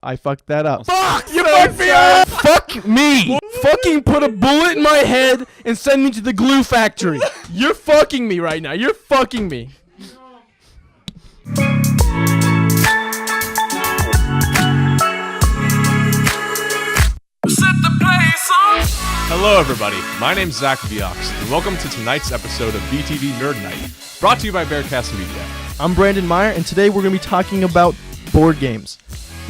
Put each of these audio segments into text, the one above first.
I fucked that up. Fuck! You fucked me up! Fuck me! Fucking put a bullet in my head and send me to the glue factory. You're fucking me right now. You're fucking me. Hello, everybody. My name's Zach Viox, and welcome to tonight's episode of BTV Nerd Night, brought to you by Bearcast Media. I'm Brandon Meyer, and today we're going to be talking about board games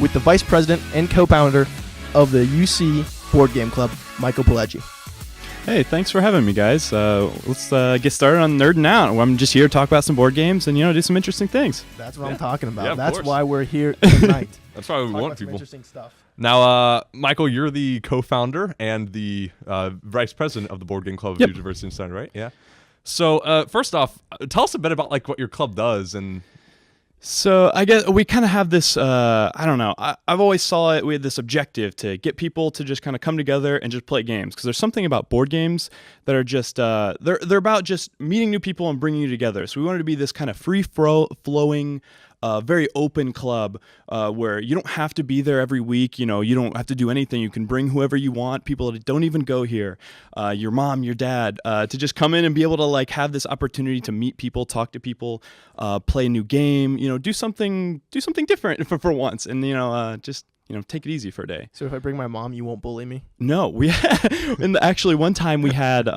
with the vice president and co-founder of the UC Board Game Club, Michael Pileggi. Hey, thanks for having me, guys. Let's get started on nerding out. I'm just here to talk about some board games and, do some interesting things. That's what I'm talking about. Yeah, of That's course. why we're here tonight. That's why we Talk want about some people. interesting stuff. Now, Michael, you're the co-founder and the vice president of the Board Game Club of Yep. University of Center, right? Yeah. So, first off, tell us a bit about what your club does and. So I guess we kind of have this, I don't know, I've always saw it, we had this objective to get people to just kind of come together and just play games. Because there's something about board games that are just, they're about just meeting new people and bringing you together. So we wanted to be this kind of free-flowing, very open club where you don't have to be there every week. You don't have to do anything. You can bring whoever you want, people that don't even go here, your mom, your dad, to just come in and be able to have this opportunity to meet people, talk to people, play a new game, do something different for once, and just take it easy for a day. So if I bring my mom, you won't bully me? No, we actually one time we had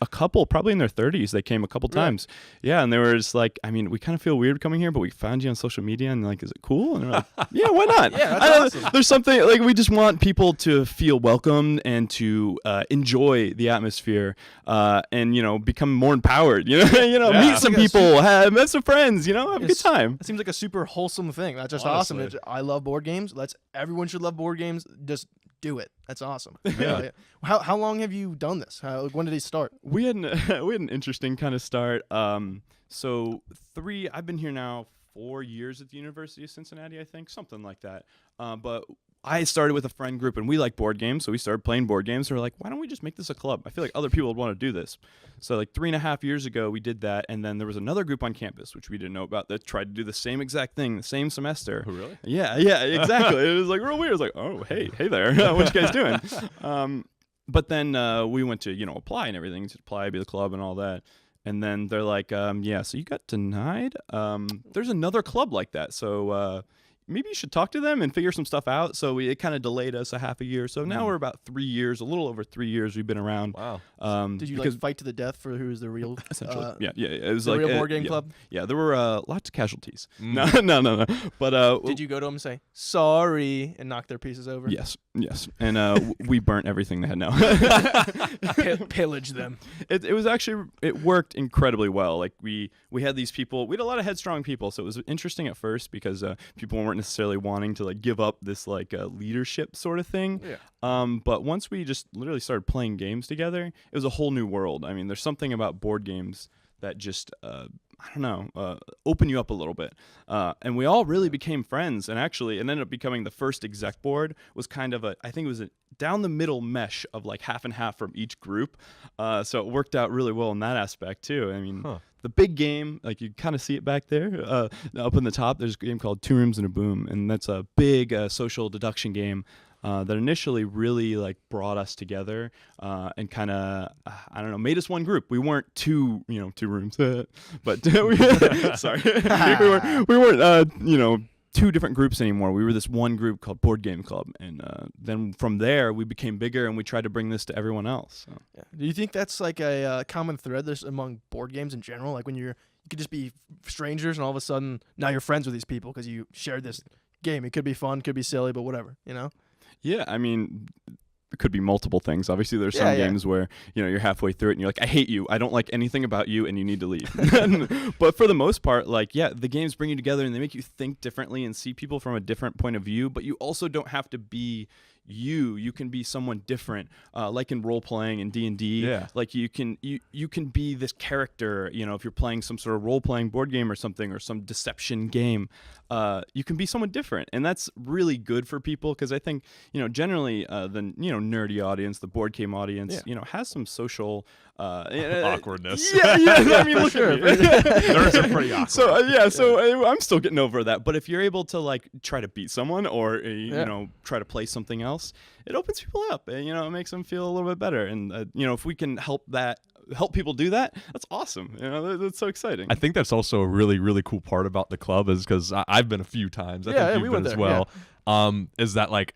a couple probably in their 30s. They came a couple times. Yeah, and they were just like, we kind of feel weird coming here, but we found you on social media and is it cool? And we're like, yeah, why not? Yeah, that's awesome. There's something we just want people to feel welcomed and to enjoy the atmosphere and become more empowered. Meet some people, have some friends. Have a good time. It seems like a super wholesome thing. That's just Honestly. awesome. I love board games. Everyone should love board games. Just do it. That's awesome. Yeah. How long have you done this? When did it start? We had an interesting kind of start. I've been here now 4 years at the University of Cincinnati, I think, something like that. But I started with a friend group, and we like board games, so we started playing board games. So we're like, why don't we just make this a club? I feel like other people would want to do this. So 3.5 years ago, we did that, and then there was another group on campus, which we didn't know about, that tried to do the same exact thing, the same semester. Oh, really? Yeah, exactly. It was real weird. It was like, oh, hey there, what you guys doing? But then we went to apply and everything, to apply, be the club and all that. And then they're like, so you got denied. There's another club like that, so maybe you should talk to them and figure some stuff out. So it kind of delayed us a half a year. So now we're about 3 years, a little over 3 years we've been around. Wow. Did you fight to the death for who's the real? Essentially, yeah. It was the real board game yeah. club. Yeah, there were lots of casualties. No. But Did you go to them and say sorry and knock their pieces over? Yes, and we burnt everything they had. No, Pillage them. It was actually, it worked incredibly well. We had these people. We had a lot of headstrong people, so it was interesting at first because people weren't necessarily wanting to give up this leadership sort of thing. Yeah. But once we just literally started playing games together, it was a whole new world. There's something about board games that just open you up a little bit. And we all really became friends, and actually it ended up becoming the first exec board. Was kind of I think it was a down the middle mesh of half and half from each group. So it worked out really well in that aspect too. The big game, you kind of see it back there, up in the top, there's a game called Two Rooms and a Boom, and that's a big social deduction game that initially really brought us together and kind of made us one group. We weren't two rooms, but sorry, we weren't two different groups anymore. We were this one group called Board Game Club, and then from there we became bigger, and we tried to bring this to everyone else. So. Yeah. Do you think that's a common thread among board games in general? When you could just be strangers, and all of a sudden now you're friends with these people because you shared this game. It could be fun, could be silly, but whatever, Yeah, it could be multiple things. Obviously, there's some games where you're halfway through it and you're like, I hate you, I don't like anything about you, and you need to leave. But for the most part, the games bring you together and they make you think differently and see people from a different point of view. But you also don't have to be you can be someone different, like in role playing and D&D. Yeah. Like you can be this character, if you're playing some sort of role playing board game or something, or some deception game, you can be someone different, and that's really good for people, because I think generally the nerdy audience, the board game audience, has some social awkwardness. Yeah, I mean, look at me. Nerds are pretty awkward. So I'm still getting over that. But if you're able to like try to beat someone, or try to play something else, it opens people up, and it makes them feel a little bit better. And if we can help people do that, that's awesome. That's so exciting. I think that's also a really, really cool part about the club, is because I've been a few times. I think you've been as well. Is that like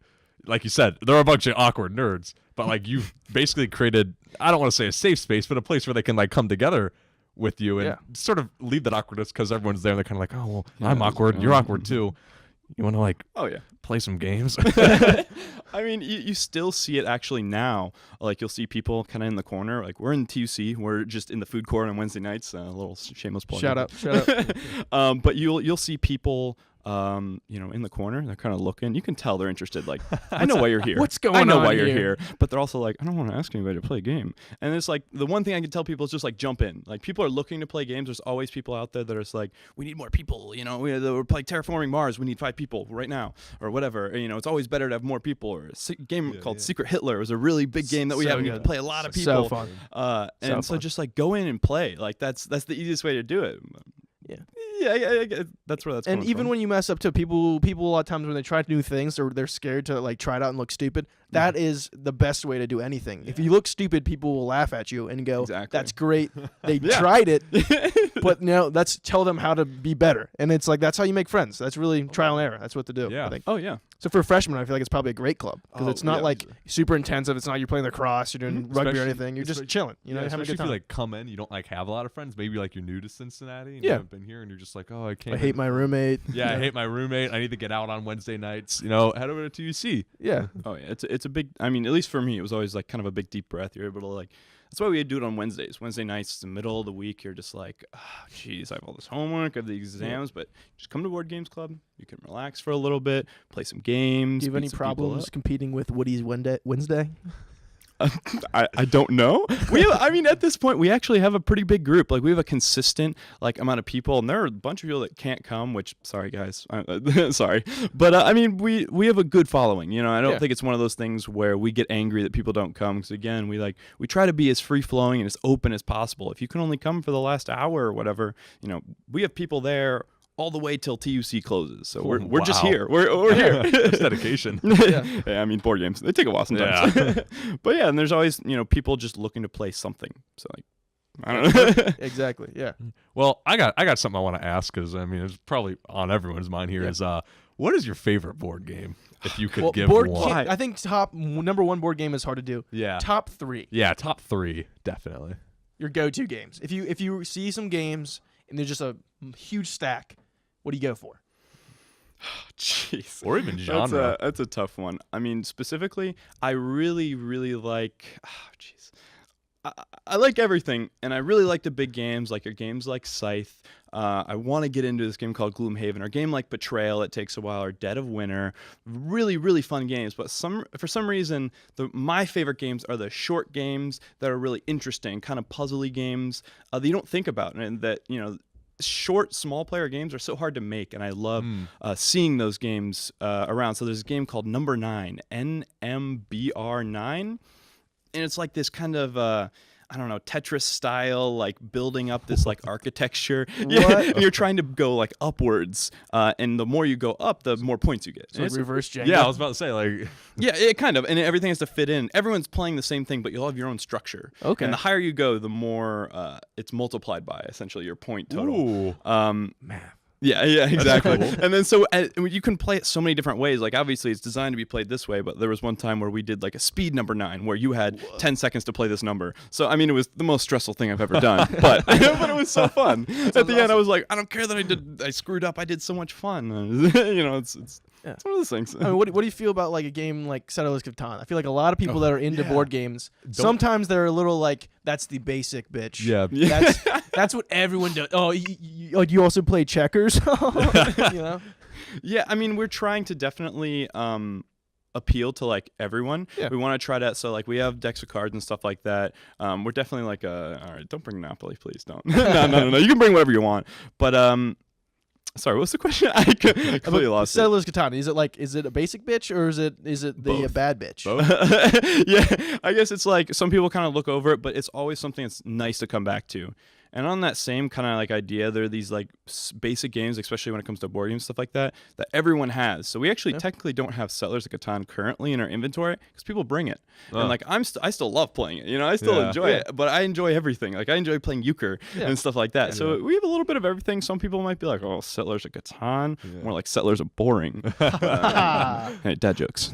you said, there are a bunch of awkward nerds, but like you've basically created, I don't want to say a safe space, but a place where they can like come together with you and sort of leave that awkwardness, because everyone's there and they're kind of like, oh, well, I'm awkward, you're awkward too. You want to like play some games? I mean, you still see it actually now. Like you'll see people kind of in the corner. Like we're in TUC, we're just in the food court on Wednesday nights. A little shameless plug. Shout out. But you'll see people in the corner. They're kind of looking. You can tell they're interested. Like, I know why you're here. What's going on? I know why you're here. here. But they're also like, I don't want to ask anybody to play a game. And it's like, the one thing I can tell people is just like jump in. Like, people are looking to play games. There's always people out there that are just like, we need more people. We're playing Terraforming Mars. We need 5 people right now, or whatever. It's always better to have more people. Or a game called Secret Hitler was a really big game that we have. You can play a lot of people. So fun. So just like go in and play. Like that's the easiest way to do it. Yeah, that's where that's. And coming even from. when you mess up too, people a lot of times when they try new things, they're scared to like try it out and look stupid. That is the best way to do anything. If you look stupid, people will laugh at you and go, Exactly. "That's great. They tried it." But let's tell them how to be better. And it's like that's how you make friends. That's really trial and error. That's what to do. Yeah. I think. Oh yeah. So for freshmen, I feel like it's probably a great club, because it's not like easily. super intensive. It's not you're playing lacrosse, you're doing rugby or Especially- anything. You're just chilling. Having a especially good if time. you like come in, you don't like have a lot of friends. Maybe like you're new to Cincinnati and Yeah. you haven't been here, and you're just like, oh, I can't. I hate my roommate. Yeah, I hate my roommate. I need to get out on Wednesday nights. Head over to TUC. Yeah. Oh yeah. It's a big. I mean, at least for me, it was always like kind of a big deep breath. You're able to like. That's why we do it on Wednesdays. Wednesday nights, it's the middle of the week. You're just like, geez, I have all this homework, I have the exams, but just come to Board Games Club. You can relax for a little bit, play some games. Do you have beat any some people problems up. competing with Woody's Wednesday? I don't know. At this point, we actually have a pretty big group. Like, we have a consistent amount of people, and there are a bunch of people that can't come. Which, sorry guys, sorry, but we have a good following. I don't think it's one of those things where we get angry that people don't come. Because again, we try to be as free flowing and as open as possible. If you can only come for the last hour or whatever, we have people there all the way till TUC closes. So we're just Wow. here. We're here. That's dedication. Yeah, board games, they take a while sometimes. Yeah. But yeah, and there's always, people just looking to play something. So I don't know. Exactly. Yeah. Well, I got something I want to ask, because it's probably on everyone's mind here. Is what is your favorite board game? If you could give board one. I think number one board game is hard to do. Yeah. Top 3. Yeah, top 3 definitely. Your go-to games. If you see some games and there's just a huge stack, what do you go for? Jeez. Or even genre. That's a tough one. Specifically, I really, really like. Jeez. I like everything, and I really like the big games, like your games like Scythe. I want to get into this game called Gloomhaven, or a game like Betrayal, It Takes a While, or Dead of Winter. Really, really fun games. But for some reason, my favorite games are the short games that are really interesting, kind of puzzly games that you don't think about, and that short, small player games are so hard to make, and I love seeing those games around. So there's a game called Number 9, NMBR9, and it's like this kind of Tetris style, like building up this like architecture. Yeah, and you're trying to go like upwards, and the more you go up, the more points you get. So reverse Jenga. Yeah, I was about to say like. Yeah, it kind of, and everything has to fit in. Everyone's playing the same thing, but you'll have your own structure. Okay. And the higher you go, the more it's multiplied by essentially your point total. Ooh. Math. Yeah, exactly. cool. And then so you can play it so many different ways. Like obviously it's designed to be played this way, but there was one time where we did like a speed number 9 where you had 10 seconds to play this number. So it was the most stressful thing I've ever done, but it was so fun. At the end I was like, I don't care that I screwed up. I did so much fun. It's one of those things. What do you feel about like a game like Settlers of Catan? I feel like a lot of people that are into board games, sometimes they're a little like, that's the basic, bitch. Yeah. That's what everyone does. Oh, you also play checkers? Yeah, we're trying to definitely appeal to like everyone. Yeah. We want to try that. So like we have decks of cards and stuff like that. We're definitely like all right, don't bring Monopoly, please don't. No. You can bring whatever you want. But sorry, what's the question? I completely lost it. Settlers Catan. Is it a basic bitch or is it the bad bitch? Yeah, I guess it's like some people kind of look over it, but it's always something that's nice to come back to. And on that same kind of like idea, there are these like basic games, especially when it comes to board games, stuff like that everyone has. So we actually technically don't have Settlers of Catan currently in our inventory because people bring it. And like I still love playing it. I still enjoy it, but I enjoy everything. Like I enjoy playing euchre and stuff like that. So we have a little bit of everything. Some people might be like, oh, Settlers of Catan. More like Settlers are boring. Hey, dad jokes.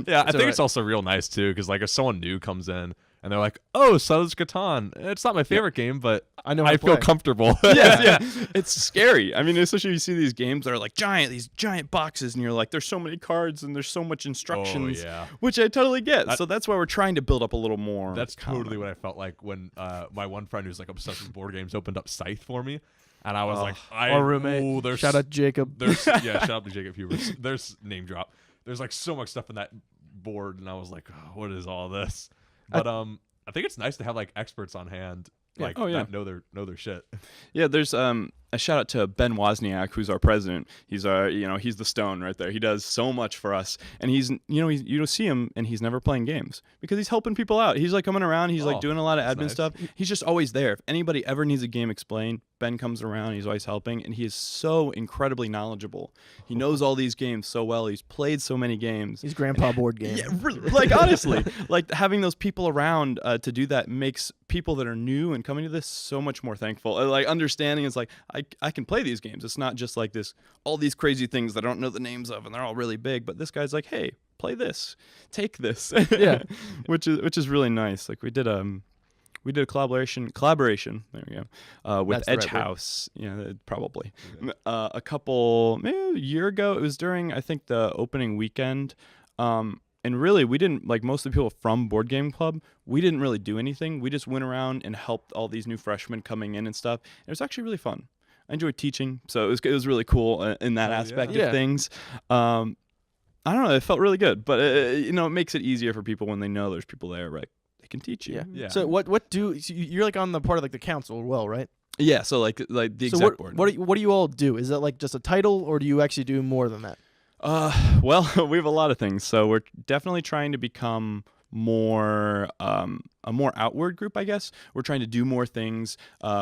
Yeah, I think it's also real nice too because like if someone new comes in and they're like, "Oh, Settlers of Catan. It's not my favorite game, but I feel comfortable." Yeah. It's scary. I mean, especially you see these games that are like these giant boxes, and you're like, "There's so many cards and there's so much instructions," which I totally get. So that's why we're trying to build up a little more. That's totally what I felt like when my one friend who's like obsessed with board games opened up Scythe for me, and I was like, "Our roommate." Shout out Jacob. Shout out to Jacob Huber. There's name drop. There's like so much stuff in that board, and I was like, oh, "What is all this?" But I think it's nice to have like experts on hand, like that know their shit. Yeah, there's a shout out to Ben Wozniak, who's our president. He's he's the stone right there. He does so much for us, and you don't see him, and he's never playing games because he's helping people out. He's like coming around. He's like doing a lot of admin stuff. He's just always there. If anybody ever needs a game explained, Ben comes around. He's always helping, and he is so incredibly knowledgeable. He knows all these games so well. He's played so many games. He's grandpa board game. Yeah, like honestly, like having those people around to do that makes people that are new and coming to this so much more thankful. Like understanding is like I can play these games. It's not just like all these crazy things that I don't know the names of and they're all really big, but this guy's like, hey, play this, take this. Yeah. which is really nice. Like we did a collaboration there we go with Edge House. Yeah, probably maybe a year ago. It was during I think the opening weekend. And really, we didn't, like most of the people from Board Game Club, we didn't really do anything. We just went around and helped all these new freshmen coming in and stuff. It was actually really fun. I enjoyed teaching, so it was really cool in that aspect of things. I don't know, it felt really good, but it makes it easier for people when they know there's people there, right? They can teach you. Yeah. So you're like on the part of like the council, well, right? Yeah. So like the exec board. What do you all do? Is that like just a title, or do you actually do more than that? Well, we have a lot of things. So we're definitely trying to become more a more outward group, I guess. We're trying to do more things.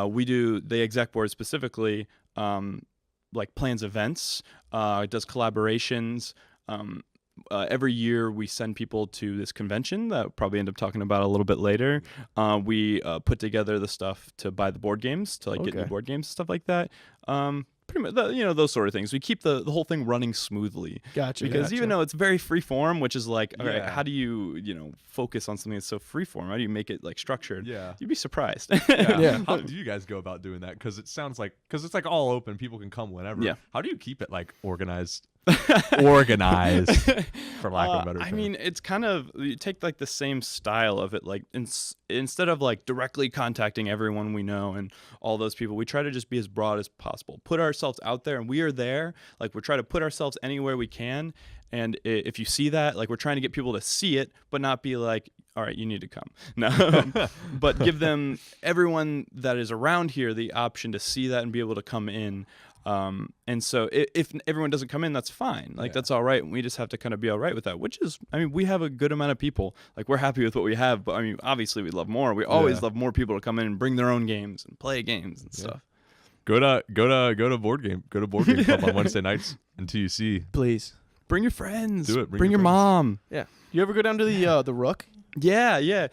We do the exec board specifically, like plans events, does collaborations. Every year we send people to this convention that we'll probably end up talking about a little bit later. We put together the stuff to buy the board games, to like get new board games and stuff like that. Pretty much, those sort of things. We keep the whole thing running smoothly. Gotcha. Because even though it's very free form, which is like, all right, how do you, focus on something that's so free form? How do you make it like structured? Yeah. You'd be surprised. Yeah. How do you guys go about doing that? Because it sounds like, it's like all open. People can come whenever. Yeah. How do you keep it like organized? Organized, for lack of a better term. I mean, it's kind of, you take like the same style of it, like instead of like directly contacting everyone we know and all those people, we try to just be as broad as possible, put ourselves out there, and we are there. Like we're trying to put ourselves anywhere we can, and if you see that, like we're trying to get people to see it, but not be like, all right, you need to come. No, but give them, everyone that is around here, the option to see that and be able to come in. And so if everyone doesn't come in, that's fine. Like that's all right. We just have to kind of be all right with that, which is, I mean, we have a good amount of people. Like we're happy with what we have, but I mean, obviously we'd love more. We always love more people to come in and bring their own games and play games and stuff. Go to board game club on Wednesday nights in TUC. Please bring your friends. Do it. Bring your mom. Yeah. You ever go down to the Rook? Yeah.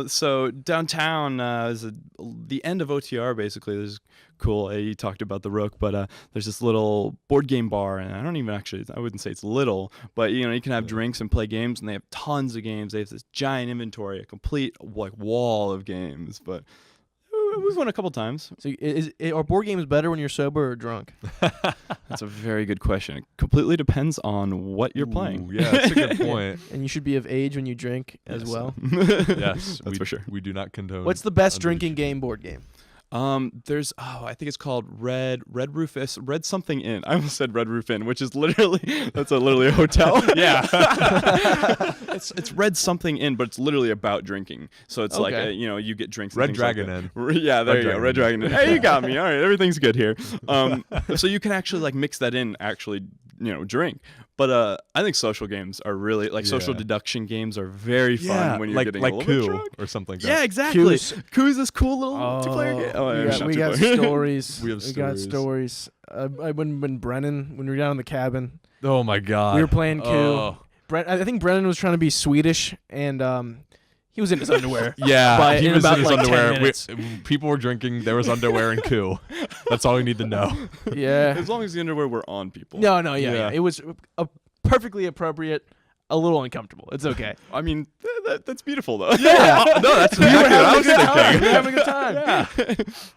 So downtown is the end of OTR, basically. There's cool. You talked about the Rook, but there's this little board game bar, and I wouldn't say it's little, but you can have drinks and play games, and they have tons of games. They have this giant inventory, a complete like wall of games, but we've won a couple times. So are board games better when you're sober or drunk? That's a very good question. It completely depends on what you're playing. Yeah, that's a good point. And you should be of age when you drink as well. Yes, that's for sure. We do not condone. What's the best drinking game board game? There's I think it's called Red something Inn. I almost said Red Roof Inn, which is literally literally a hotel. Yeah. It's Red something Inn, but it's literally about drinking. So it's like you get drinks. And Red things Dragon like Inn. Yeah, there you go. Red Dragon Inn. Hey, you got me. All right, everything's good here. So you can actually like mix that in, actually, drink. But I think social games are really social deduction games are very fun when you're getting a little bit drunk or something like that. Yeah, exactly. Coup is this cool little 2-player game. Oh, we got stories. We got stories. When we were down in the cabin. Oh my God. We were playing Coup. I think Brennan was trying to be Swedish, and he was in his underwear. Yeah, he was in his underwear. 10 people were drinking. There was underwear in Coup. That's all we need to know. Yeah. As long as the underwear were on people. No, yeah. It was perfectly appropriate. A little uncomfortable. It's okay. I mean, that's beautiful though. Yeah. No, that's exactly what I was thinking. We're having a good time. Yeah.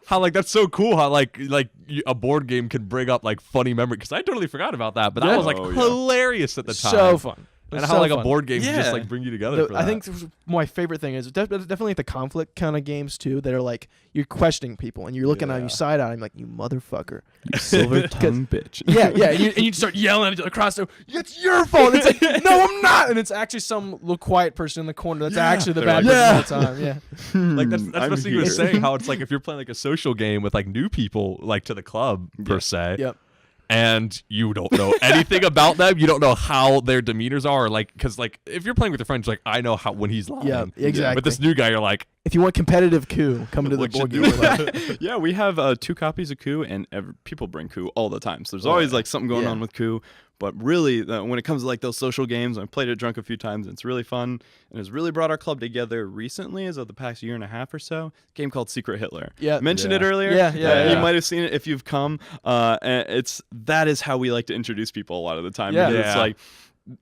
How that's so cool. How a board game can bring up funny memory, because I totally forgot about that. But that was hilarious at the time. So fun. And how a board game can just bring you together. For that. I think my favorite thing is definitely the conflict kind of games too. That are you're questioning people and you're looking at you side eye. I'm like, you motherfucker, you silver tongue bitch. Yeah. And you start yelling at each other across the. It's your fault. It's like, no, I'm not. And it's actually some little quiet person in the corner. That's actually the bad person all the time. Yeah. That's what he was saying. How it's if you're playing a social game with new people to the club per se. Yep. And you don't know anything about them. You don't know how their demeanors are. Because if you're playing with your friends, I know how when he's lying. Yeah, exactly. But this new guy, you're like, if you want competitive Coup, come to the board game club. Yeah, we have 2 copies of Coup, and people bring Coup all the time. So there's always something going on with Coup. But really, when it comes to those social games, I've played it drunk a few times, and it's really fun. And it's really brought our club together recently, as of the past year and a half or so. A game called Secret Hitler. Yeah, mentioned it earlier. Yeah. You might have seen it if you've come. And that is how we like to introduce people a lot of the time. Yeah. It's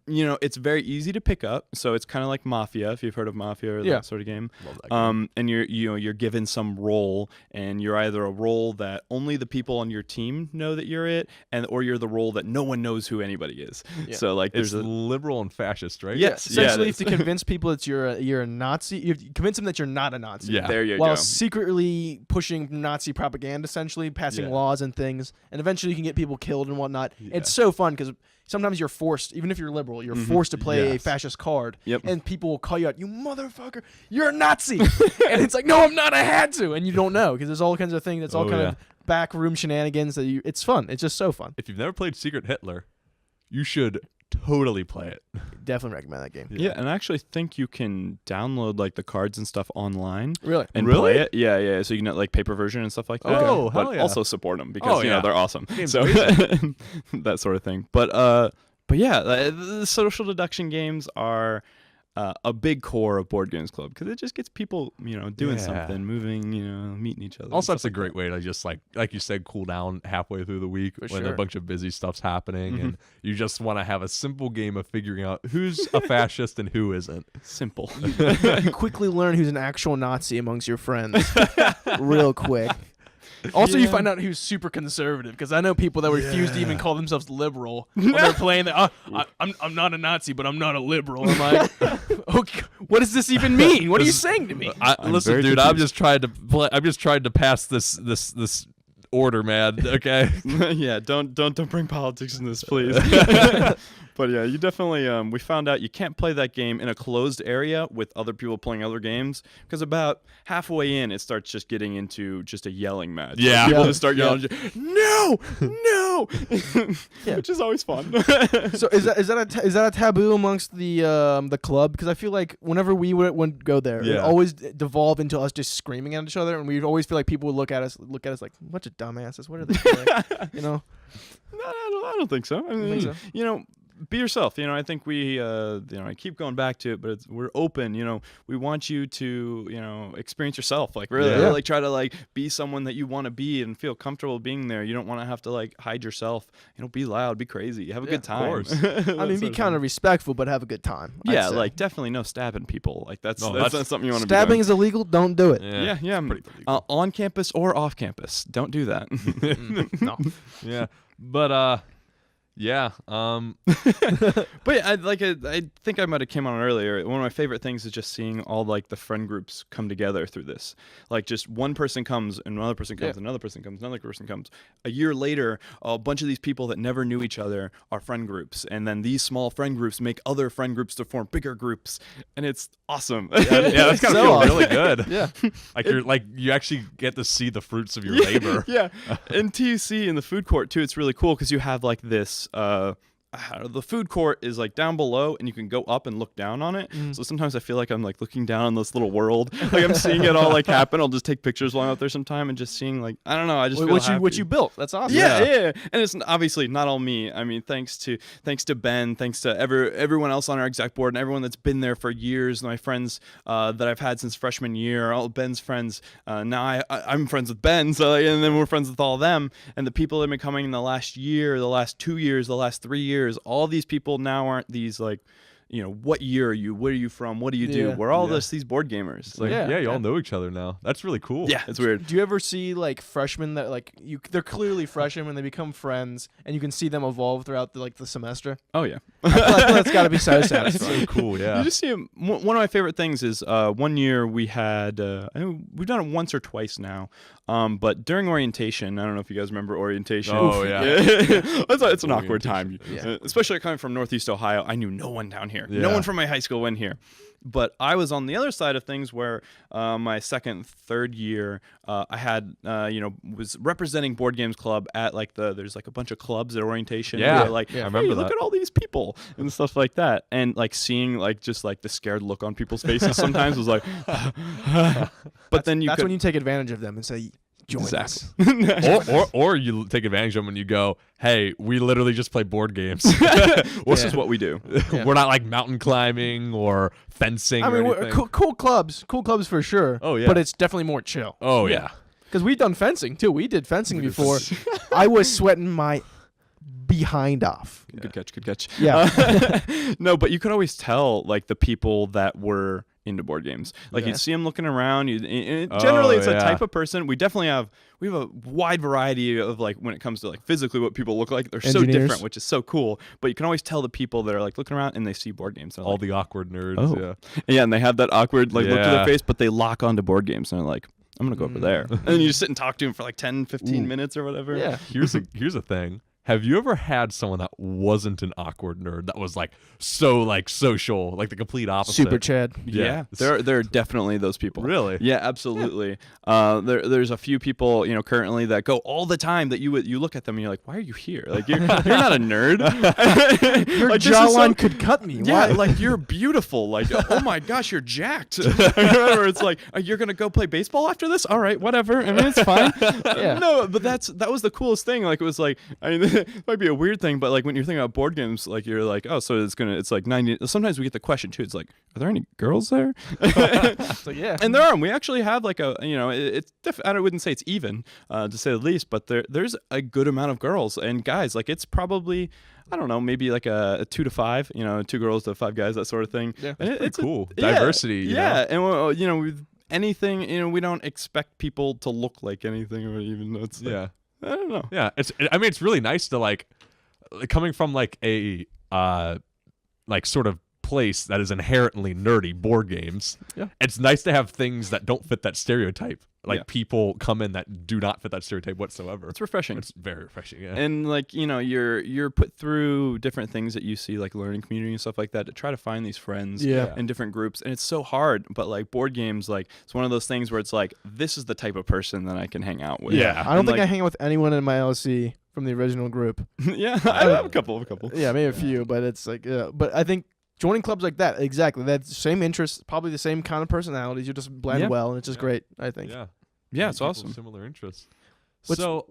it's very easy to pick up. So it's kind of like Mafia, if you've heard of Mafia or that sort of game. Love that game. And you're given some role, and you're either a role that only the people on your team know that you're it, or you're the role that no one knows who anybody is. Yeah. So there's it's liberal and fascist, right? Yes. Essentially, you have to convince people that you're a Nazi. You have to convince them that you're not a Nazi. Yeah. There you while go. secretly pushing Nazi propaganda, essentially passing laws and things, and eventually you can get people killed and whatnot. Yeah. It's so fun because sometimes you're forced, even if you're liberal, you're forced to play a fascist card. Yep. And people will call you out, you motherfucker, you're a Nazi. And it's like, no, I'm not, I had to. And you don't know, because there's all kinds of things. It's all kind of backroom shenanigans. It's fun. It's just so fun. If you've never played Secret Hitler, you should totally play it. Definitely recommend that game. Yeah, and I actually think you can download the cards and stuff online. Really? And play it. Yeah. So you can get paper version and stuff like that. Oh, but hell yeah. also support them because they're awesome. Game's So that sort of thing. But yeah, the social deduction games are a big core of Board Games Club, because it just gets people, doing something, moving, meeting each other. Also, it's a great way to just like you said, cool down halfway through the week when a bunch of busy stuff's happening, and you just want to have a simple game of figuring out who's a fascist and who isn't. Simple. You quickly learn who's an actual Nazi amongst your friends, real quick. Also, you find out who's super conservative, because I know people that refuse to even call themselves liberal when they're playing that. I'm not a Nazi, but I'm not a liberal. I'm like, okay, what does this even mean? What are you saying to me? Listen, dude, confused. I'm just trying to pass this order, man. Okay. Yeah, don't bring politics in this, please. But yeah, you definitely. We found out you can't play that game in a closed area with other people playing other games, because about halfway in, it starts just getting into just a yelling match. Yeah. People just start yelling, no, which is always fun. So is that a taboo amongst the club? Because I feel like whenever we would go there, it always devolved into us just screaming at each other, and we always feel like people would look at us like, bunch of dumbasses. What are they doing? No, I don't think so. I mean, be yourself. I think we, I keep going back to it, but we're open. We want you to, experience yourself. Really try to be someone that you want to be and feel comfortable being there. You don't want to have to hide yourself. Be loud, be crazy, have a good time. Of course. I mean, be kind of respectful, but have a good time. Yeah, definitely no stabbing people. That's not something you want to be doing. Stabbing is illegal. Don't do it. Yeah. On campus or off campus, don't do that. No. Yeah, but Yeah. But yeah, I think I might have came on earlier. One of my favorite things is just seeing all like the friend groups come together through this. Like just one person comes and another person comes, another person comes, another person comes. A year later, a bunch of these people that never knew each other are friend groups, and then these small friend groups make other friend groups to form bigger groups, and it's awesome. Yeah, that's kind of feel really good. Yeah. Like you actually get to see the fruits of your labor. Yeah. And TUC in the food court too, it's really cool because you have like this the food court is like down below and you can go up and look down on it. So sometimes I feel like I'm like looking down on this little world. Like I'm seeing it all like happen. I'll just take pictures while I'm out there sometime and just seeing like, I don't know, I just feel happy. What you built. That's awesome. Yeah. And it's obviously not all me. I mean, thanks to Ben, thanks to everyone else on our exec board and everyone that's been there for years. My friends that I've had since freshman year, all Ben's friends. Now I'm friends with Ben, so and then we're friends with all of them. And the people that have been coming in the last year, the last 2 years, the last 3 years, all these people now aren't these like, you know, what year are you? Where are you from? What do you do? We're all these board gamers. It's like, you all know each other now. That's really cool. Yeah, it's weird. Do you ever see like freshmen that like they're clearly freshmen when they become friends, and you can see them evolve throughout the semester? Oh yeah, I feel like that's got to be so satisfying. So cool. Yeah. You just see them. One of my favorite things is 1 year we had I know we've done it once or twice now. But during orientation, I don't know if you guys remember orientation. Oh, yeah. It's an awkward time. Yeah. Especially coming from Northeast Ohio. I knew no one down here. Yeah. No one from my high school went here. But I was on the other side of things where my second, third year, I had, was representing Board Games Club at like there's like a bunch of clubs at orientation. Yeah. Like, I remember that. Look at all these people and stuff like that. And like seeing like just like the scared look on people's faces sometimes was like, but then that's when you take advantage of them and say, join us. or you take advantage of them and you go, hey, we literally just play board games. This is what we do. We're not like mountain climbing or fencing. I mean, or anything. cool clubs for sure. Oh yeah, but it's definitely more chill. Oh yeah, because we've done fencing too. We did fencing before. I was sweating my behind off. Good catch. Yeah. No, but you could always tell like the people that were into board games. Like you'd see them looking around. Generally, it's a type of person. We have a wide variety of like when it comes to like physically what people look like. They're so different, which is so cool. But you can always tell the people that are like looking around and they see board games. All the awkward nerds. Oh. Yeah, and they have that awkward like look to their face, but they lock onto board games and they're like, I'm gonna go over there. And then you just sit and talk to them for like 10, 15 minutes or whatever. Yeah. Here's a thing. Have you ever had someone that wasn't an awkward nerd that was like so like social, like the complete opposite? Super Chad. Yeah. There are definitely those people. Really? Yeah, absolutely. There's a few people, currently that go all the time that you look at them and you're like, why are you here? Like you're not a nerd. Your like, jawline could cut me. Yeah, Why? like you're beautiful. Like, oh my gosh, you're jacked. Or it's like, you're gonna go play baseball after this? All right, whatever. I mean, it's fine. Yeah. No, but that was the coolest thing. Like it was like, I mean, it might be a weird thing, but like when you're thinking about board games, like you're like, oh, so it's like 90. Sometimes we get the question too. It's like, are there any girls there? So yeah. And there are. And we actually have like I wouldn't say it's even, to say the least, but there's a good amount of girls and guys. Like it's probably, I don't know, maybe like a 2 to 5, 2 girls to 5 guys, that sort of thing. Yeah, and it's cool. Diversity. Yeah, and with anything, we don't expect people to look like anything, or even though it's like, I don't know. Yeah, it's really nice to like coming from like a like sort of place that is inherently nerdy, board games. Yeah. It's nice to have things that don't fit that stereotype. Like Yeah. people come in that do not fit that stereotype whatsoever. It's refreshing. It's very refreshing, yeah. And like, you're put through different things that you see, like learning community and stuff like that, to try to find these friends in different groups. And it's so hard, but like board games, like it's one of those things where it's like, this is the type of person that I can hang out with. Yeah. I don't think I hang out with anyone in my LC from the original group. Yeah, I have a couple. Yeah, maybe a few, but it's like, but I think joining clubs like that, exactly, that's same interests, probably the same kind of personalities. You just blend well, and it's just great, I think. Yeah, it's awesome. Similar interests. So,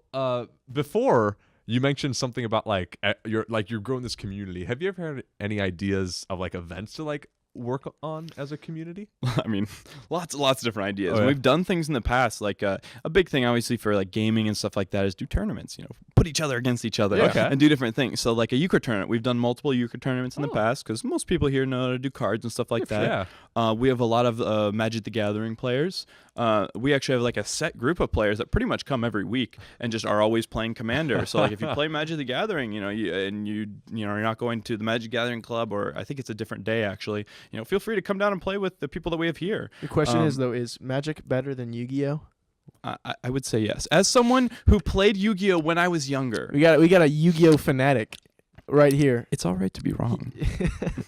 before you mentioned something about like you're growing this community. Have you ever had any ideas of like events to like work on as a community? I mean, lots of different ideas. Oh, yeah. We've done things in the past, like a big thing obviously for like gaming and stuff like that is do tournaments, put each other against each other and do different things. So like a euchre tournament, we've done multiple euchre tournaments in the past because most people here know how to do cards and stuff like that. Yeah. We have a lot of Magic the Gathering players. we actually have like a set group of players that pretty much come every week and just are always playing Commander. So like if you play Magic the Gathering, you're not going to the Magic Gathering Club, or I think it's a different day actually, feel free to come down and play with the people that we have here. The question is Magic better than Yu-Gi-Oh? I would say yes. As someone who played Yu-Gi-Oh when I was younger, we got a Yu-Gi-Oh fanatic right here. it's all right to be wrong.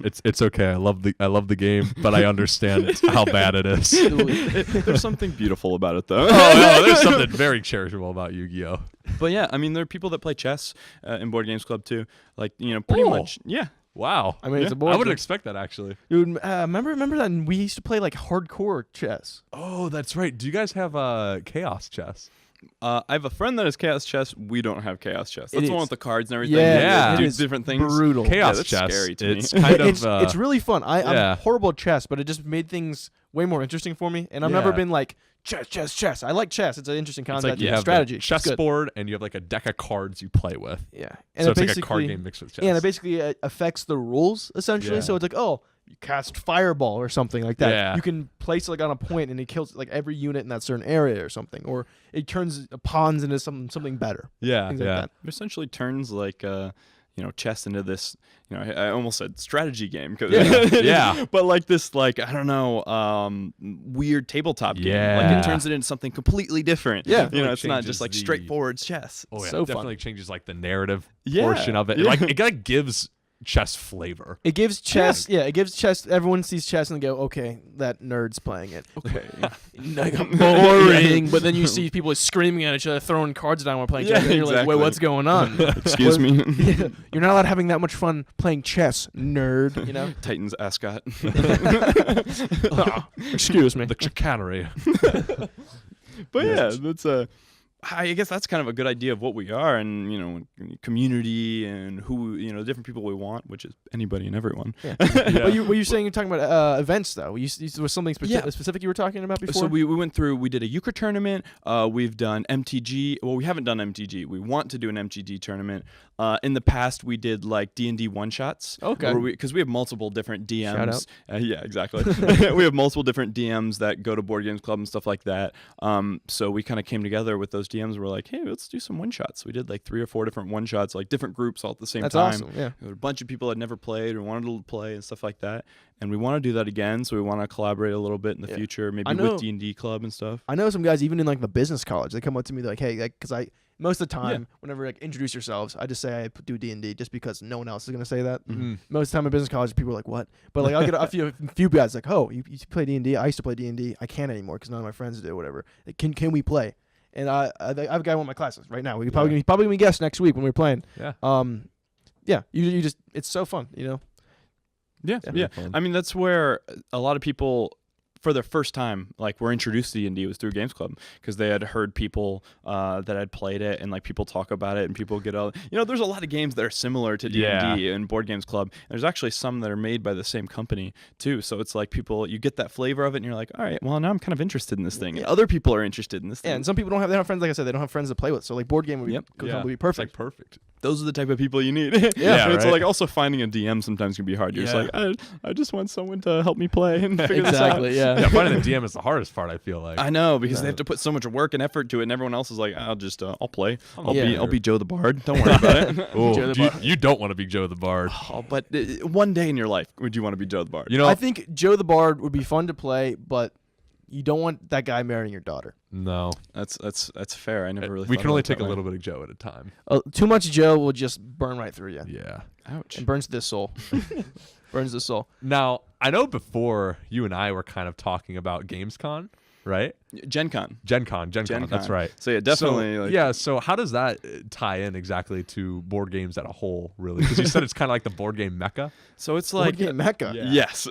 It's okay. I love the game, but I understand how bad it is. There's something beautiful about it though. Oh, there's something very cherishable about Yu-Gi-Oh. But yeah, I mean, there are people that play chess in Board Games Club too. Like, pretty much, yeah. Wow. I mean, it's a board I wouldn't game. expect that actually. Dude, remember that we used to play like hardcore chess. Oh, that's right. Do you guys have Chaos Chess? I have a friend that has Chaos Chess. We don't have Chaos Chess. That's the one with the cards and everything. Yeah. You do It is different things. brutal. Chaos that's Chess. scary to me. It's kind of. It's really fun. yeah. I'm horrible at chess, but it just made things way more interesting for me. And I've never been like chess. I like chess. It's an interesting It's concept. like you have strategy. the It's good. chessboard, and you have like a deck of cards you play with. Yeah, So it's like a card game mixed with chess. Yeah, and it basically affects the rules essentially. Yeah. So it's like, oh, you cast fireball or something like that. Yeah. You can place it like on a point, and it kills like every unit in that certain area or something, or it turns pawns into something better. Yeah, Things yeah. like that. It essentially turns like chess into this, I almost said strategy game. Yeah. But like this, like, I don't know, weird tabletop game. Like Yeah. it turns it into something completely different. Yeah. It's not Changes just like the- straightforward chess. Oh yeah, So it fun. definitely changes like the narrative Yeah. portion of it. Yeah. Like it kind of gives chess flavor. It gives chess. Yeah, it gives chess. Everyone sees chess and they go, okay, that nerd's playing it. Okay. Like, boring. But then you see people screaming at each other, throwing cards down while playing chess. And you're like, exactly. wait, what's going on? Excuse me. Yeah, you're not allowed having that much fun playing chess, nerd. You know? Titans ascot. Oh, excuse me. The chicanery. But yeah, that's I guess that's kind of a good idea of what we are, and community and who the different people we want, which is anybody and everyone. Yeah. Yeah. But you saying you're talking about events though? Was something specific you were talking about before? So we went through. We did a euchre tournament. We've done MTG. Well, we haven't done MTG. We want to do an MTG tournament. In the past, we did like D&D one shots. Okay. Because we have multiple different DMs. Shout out. Yeah, exactly. We have multiple different DMs that go to Board Games Club and stuff like that. So we kind of came together with those DMs. We're like, hey, let's do some one shots. We did like 3 or 4 different one shots, like different groups all at the same That's time. awesome. Yeah. There were a bunch of people that never played or wanted to play and stuff like that. And we want to do that again. So we want to collaborate a little bit in the Yeah. future, maybe I know- with D&D Club and stuff. I know some guys even in like the business college. They come up to me like, hey, like, because most of the time, whenever like introduce yourselves, I just say I do D&D just because no one else is gonna say that. Mhm. Most of the time in business college, people are like, what? But like I'll get a few guys like, oh, you play D&D? I used to play D&D. I can't anymore because none of my friends do. Whatever. Like, can we play? And I have a guy in one of my classes right now. We probably gonna be guests next week when we're playing. Yeah. Yeah. You just it's so fun. Yeah. Yeah. I mean, that's where a lot of people, for their first time, like, were introduced to D&D was through Games Club, because they had heard people that had played it, and like people talk about it, and people get all, there's a lot of games that are similar to D&D in Board Games Club. There's actually some that are made by the same company too, so it's like you get that flavor of it, and you're like, all right, well, now I'm kind of interested in this thing, and other people are interested in this thing. Yeah, and some people they don't have friends, like I said, they don't have friends to play with. So like board game would be, would be perfect. It's like perfect. Those are the type of people you need. Yeah, And it's right. like also finding a DM sometimes can be hard. You're just like, I just want someone to help me play and figure this out. Exactly. Yeah. Yeah, finding the DM is the hardest part, I feel like. I know, because they have to put so much work and effort to it, and everyone else is like, I'll play. Yeah. I'll be Joe the Bard. Don't worry about it. Ooh, Joe the Bard. you don't want to be Joe the Bard. Oh, but one day in your life, would you want to be Joe the Bard? You know, I think Joe the Bard would be fun to play, but you don't want that guy marrying your daughter. no. That's fair. I never really. We thought can only about it take that a way. little bit of Joe at a time. Too much Joe will just burn right through you. Yeah. Ouch. And burns this soul. Burns the soul. Now, I know before you and I were kind of talking about GamesCon, right? Gen Con. Gen Con, that's right. So yeah, definitely. So how does that tie in exactly to board games as a whole, really? Because you said it's kind of like the board game mecca. So it's Board like game Mecca. Yeah. Yes.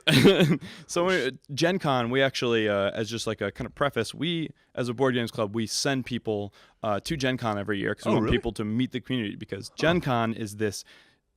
So Gen Con, we actually, as just like a kind of preface, we, as a Board Games Club, we send people to Gen Con every year because we want really? people to meet the community, because Gen Con is this.